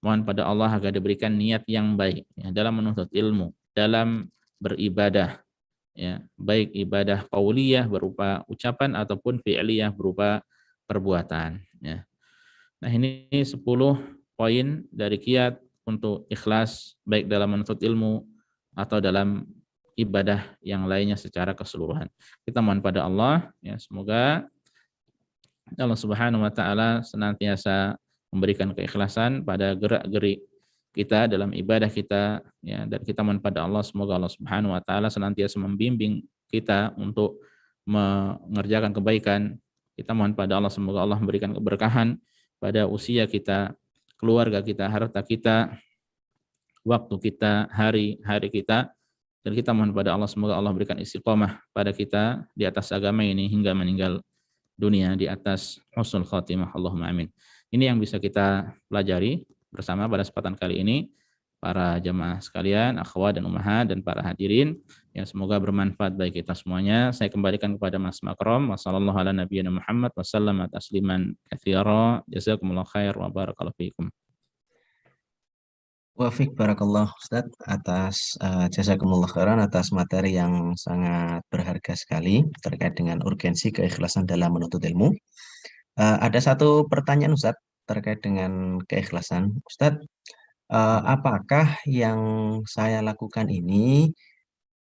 mohon pada Allah agar diberikan niat yang baik, ya, dalam menuntut ilmu, dalam beribadah, ya, baik ibadah qauliyah berupa ucapan ataupun fi'liyah berupa perbuatan, ya. Nah, ini 10 poin dari kiat untuk ikhlas baik dalam menuntut ilmu atau dalam ibadah yang lainnya secara keseluruhan. Kita mohon pada Allah, ya, semoga Allah Subhanahu wa taala senantiasa memberikan keikhlasan pada gerak-gerik kita dalam ibadah kita, ya, dan kita mohon pada Allah semoga Allah Subhanahu wa taala senantiasa membimbing kita untuk mengerjakan kebaikan. Kita mohon pada Allah semoga Allah memberikan keberkahan pada usia kita, keluarga kita, harta kita, waktu kita, hari-hari kita, dan kita mohon pada Allah semoga Allah berikan istiqomah pada kita di atas agama ini hingga meninggal dunia di atas husnul khatimah. Allahumma amin. Ini yang bisa kita pelajari bersama pada kesempatan kali ini, para jamaah sekalian, akhwat dan ummahat dan para hadirin, yang semoga bermanfaat bagi kita semuanya. Saya kembalikan kepada Mas Makrom. Wassallallahu ala nabiyyina Muhammad wasallam tasliman katsira. Jazakumullahu khair wa barakallahu fiikum. Wafik barakallah Ustaz atas jazakumullah khairan atas materi yang sangat berharga sekali terkait dengan urgensi keikhlasan dalam menuntut ilmu. Ada satu pertanyaan Ustaz terkait dengan keikhlasan. Ustaz, apakah yang saya lakukan ini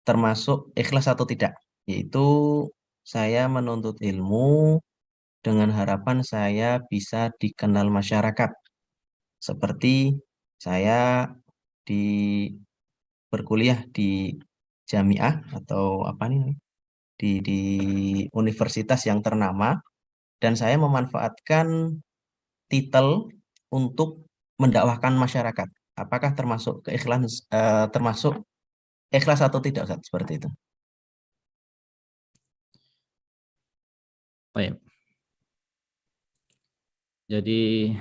termasuk ikhlas atau tidak? Yaitu saya menuntut ilmu dengan harapan saya bisa dikenal masyarakat. Seperti saya berkuliah di jamiah atau apa nih di universitas yang ternama, dan saya memanfaatkan titel untuk mendakwahkan masyarakat. Apakah termasuk termasuk ikhlas atau tidak, Ustaz? Seperti itu. Baik. Jadi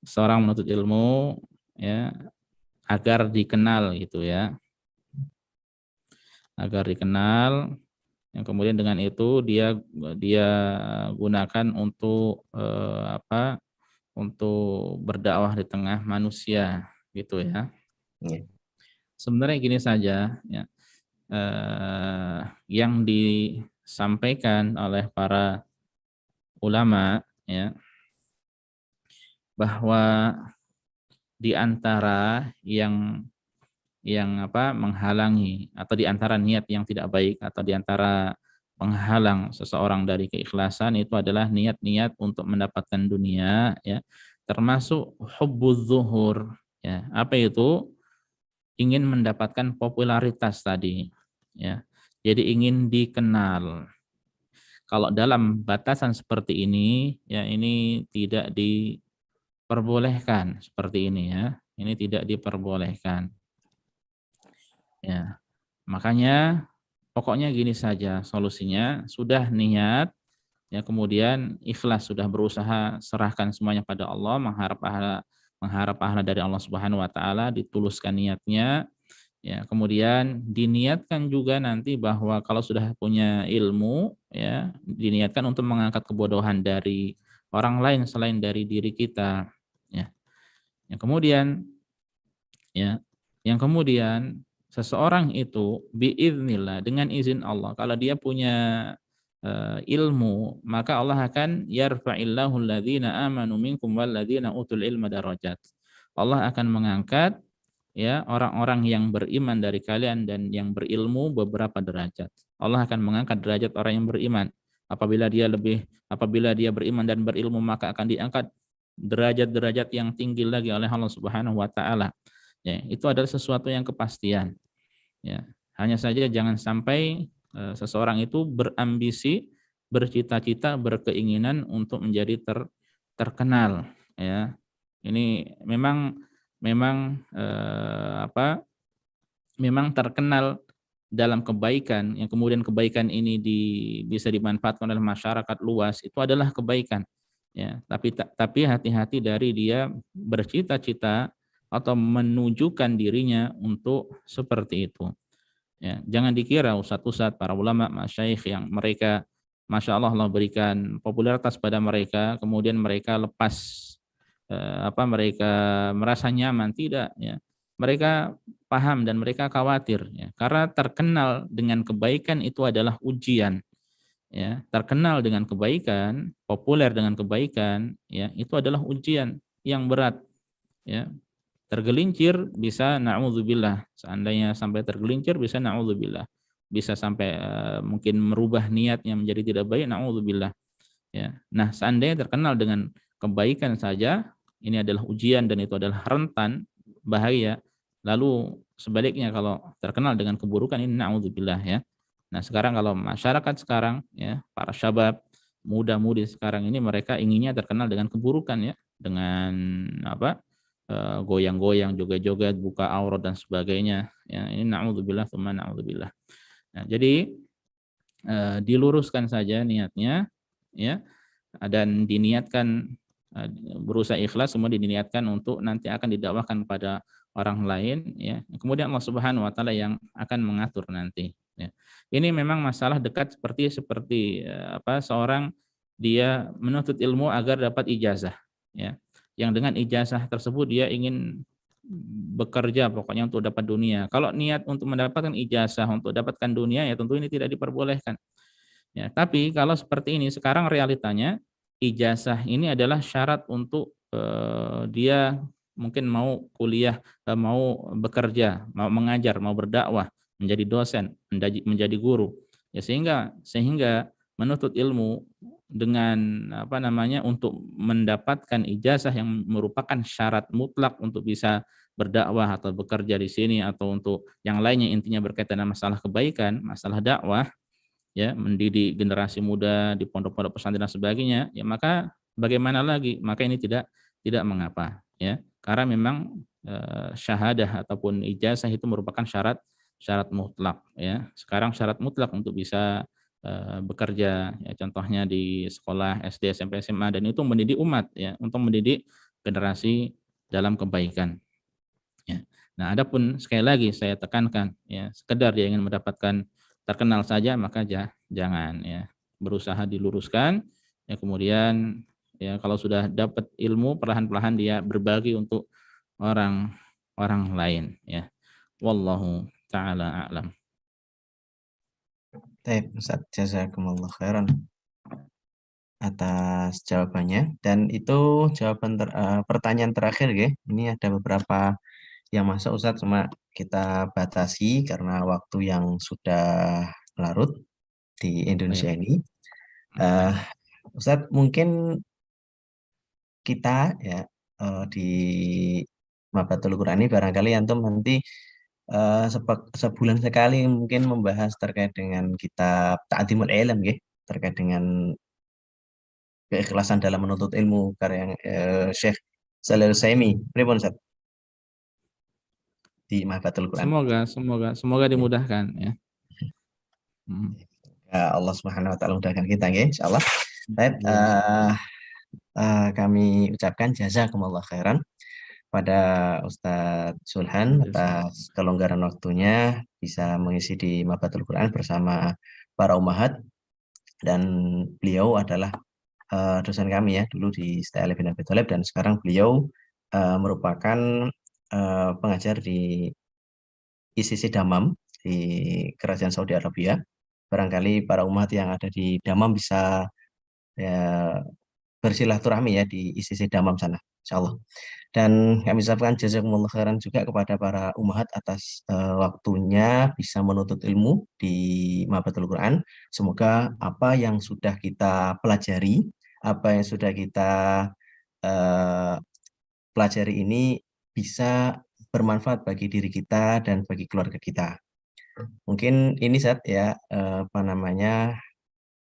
seorang menuntut ilmu, ya, agar dikenal gitu, ya. Agar dikenal, yang kemudian dengan itu dia gunakan untuk untuk berdakwah di tengah manusia gitu, ya. Yeah. Sebenarnya gini saja, ya. yang disampaikan oleh para ulama, ya, bahwa di antara yang menghalangi, atau di antara niat yang tidak baik, atau di antara penghalang seseorang dari keikhlasan itu adalah niat-niat untuk mendapatkan dunia, ya, termasuk hubbuz zuhur, ya. Apa itu? Ingin mendapatkan popularitas tadi, ya. Jadi ingin dikenal. Kalau dalam batasan seperti ini, ya, ini tidak diperbolehkan seperti ini, ya. Ini tidak diperbolehkan. Ya, makanya pokoknya gini saja solusinya, sudah niat, ya, kemudian ikhlas, sudah berusaha, serahkan semuanya pada Allah, mengharap pahala dari Allah Subhanahu wa taala, dituluskan niatnya, ya, kemudian diniatkan juga nanti bahwa kalau sudah punya ilmu, ya, diniatkan untuk mengangkat kebodohan dari orang lain selain dari diri kita, ya. Yang kemudian, ya, yang kemudian seseorang itu biiznillah, dengan izin Allah, kalau dia punya ilmu, maka Allah akan yarfa'illahu alladzina amanu minkum walladzina utul ilma darajat. Allah akan mengangkat, ya, orang-orang yang beriman dari kalian dan yang berilmu beberapa derajat. Allah akan mengangkat derajat orang yang beriman. Apabila dia beriman dan berilmu, maka akan diangkat derajat-derajat yang tinggi lagi oleh Allah Subhanahu wa taala. Ya, itu adalah sesuatu yang kepastian. Ya, hanya saja jangan sampai seseorang itu berambisi, bercita-cita, berkeinginan untuk menjadi terkenal, ya. Ini memang memang terkenal dalam kebaikan, yang kemudian kebaikan ini bisa dimanfaatkan oleh masyarakat luas, itu adalah kebaikan, ya. Tapi hati-hati dari dia bercita-cita atau menunjukkan dirinya untuk seperti itu. Ya, jangan dikira ustadz-ustadz, para ulama, masyayikh yang mereka, masya Allah, Allah berikan popularitas pada mereka, kemudian mereka lepas, mereka merasa nyaman, tidak, ya. Mereka paham dan mereka khawatir, ya, karena terkenal dengan kebaikan itu adalah ujian, ya. Terkenal dengan kebaikan, populer dengan kebaikan, ya, itu adalah ujian yang berat, ya. Tergelincir bisa na'udzubillah, seandainya sampai tergelincir bisa na'udzubillah, bisa sampai mungkin merubah niatnya menjadi tidak baik, na'udzubillah, ya. Nah, seandainya terkenal dengan kebaikan saja, ini adalah ujian dan itu adalah rentan bahaya. Lalu sebaliknya kalau terkenal dengan keburukan, ini na'udzubillah, ya. Nah, sekarang kalau masyarakat sekarang, ya, para syabab, muda-mudi sekarang ini, mereka inginnya terkenal dengan keburukan, ya, dengan goyang-goyang, joget-joget, buka aurat dan sebagainya, ya. Ini na'udzubillah tsumma na'udzubillah. Nah, jadi diluruskan saja niatnya, ya, dan diniatkan, berusaha ikhlas, semua diniatkan untuk nanti akan didakwahkan kepada orang lain, ya. Kemudian Allah Subhanahu wa taala yang akan mengatur nanti, ya. Ini memang masalah dekat seperti seorang dia menuntut ilmu agar dapat ijazah, ya. Yang dengan ijazah tersebut dia ingin bekerja pokoknya untuk dapat dunia. Kalau niat untuk mendapatkan ijazah untuk dapatkan dunia, ya tentu ini tidak diperbolehkan. Ya, tapi kalau seperti ini sekarang realitanya, ijazah ini adalah syarat untuk dia mungkin mau kuliah, mau bekerja, mau mengajar, mau berdakwah, menjadi dosen, menjadi guru. Ya, sehingga menuntut ilmu dengan untuk mendapatkan ijazah yang merupakan syarat mutlak untuk bisa berdakwah atau bekerja di sini, atau untuk yang lainnya, intinya berkaitan dengan masalah kebaikan, masalah dakwah, ya, mendidik generasi muda di pondok-pondok pesantren dan sebagainya, ya, maka bagaimana lagi? Maka ini tidak mengapa, ya, karena memang syahadah ataupun ijazah itu merupakan syarat mutlak, ya. Sekarang syarat mutlak untuk bisa bekerja, ya, contohnya di sekolah SD, SMP, SMA, dan itu mendidik umat, ya, untuk mendidik generasi dalam kebaikan, ya. Nah, adapun sekali lagi saya tekankan, ya, sekedar dia ingin mendapatkan terkenal saja, maka jangan, ya. Berusaha diluruskan, ya, kemudian, ya, kalau sudah dapat ilmu, perlahan-lahan dia berbagi untuk orang lain, ya. Wallahu taala a'lam. Baik, Ustaz, jazakumullah khairan atas jawabannya. Dan itu pertanyaan terakhir ya. Ini ada beberapa yang masuk Ustaz, cuma kita batasi karena waktu yang sudah larut di Indonesia Baik. ini. Ustaz, mungkin kita ya di Mabatul Quran ini barangkali antum nanti sebulan sekali mungkin membahas terkait dengan kitab Ta'dimul Ilm ya, terkait dengan keikhlasan dalam menuntut ilmu karya Syekh Shalih Al-Utsaimin. Pripun Ustaz? Di Mahabatul Quran. Semoga dimudahkan ya. Ya, Allah Subhanahu wa taala mudahkan kita ya, insyaallah. Baik, kami ucapkan jazakumullah khairan pada Ustadz Sulhan atas kelonggaran waktunya bisa mengisi di Mahabatul Quran bersama para umahat, dan beliau adalah dosen kami ya dulu di STI bin Abi Thalib, dan sekarang beliau merupakan pengajar di ICC Damam di Kerajaan Saudi Arabia. Barangkali para umat yang ada di Damam bisa ya, bersilaturahmi ya di ICC Damam sana, insyaallah. Dan kami ucapkan jazakumullah khairan juga kepada para umahat atas waktunya bisa menuntut ilmu di Mahabatul Quran. Semoga apa yang sudah kita pelajari, apa yang sudah kita pelajari ini bisa bermanfaat bagi diri kita dan bagi keluarga kita. Mungkin ini saat ya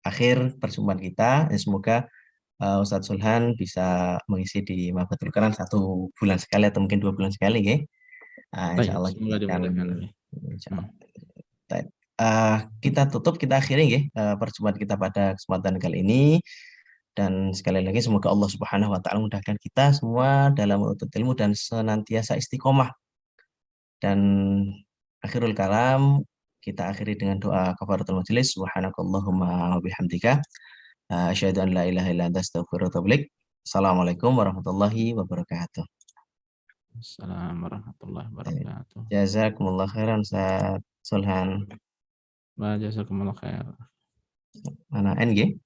akhir perjumpaan kita. Semoga Ustadz Sulhan bisa mengisi di Mahabatul Quran 1 bulan sekali atau mungkin 2 bulan sekali ya. Insya Allah semoga dimudahkan. Kita tutup, kita akhiri ya perjumpaan kita pada kesempatan kali ini. Dan sekali lagi semoga Allah Subhanahu wa taala mudahkan kita semua dalam menuntut ilmu dan senantiasa istiqomah. Dan akhirul kalam kita akhiri dengan doa kafaratul majelis. Subhanakallahumma wa bihamdika asyhadu an la ilaha illa anta astaghfiruka wa atubu ilaik. Assalamualaikum warahmatullahi wabarakatuh. Assalamualaikum warahmatullahi wabarakatuh. Jazakumullah khairan Ustaz Sulhan. Jazakumullah khairan. Mana NG?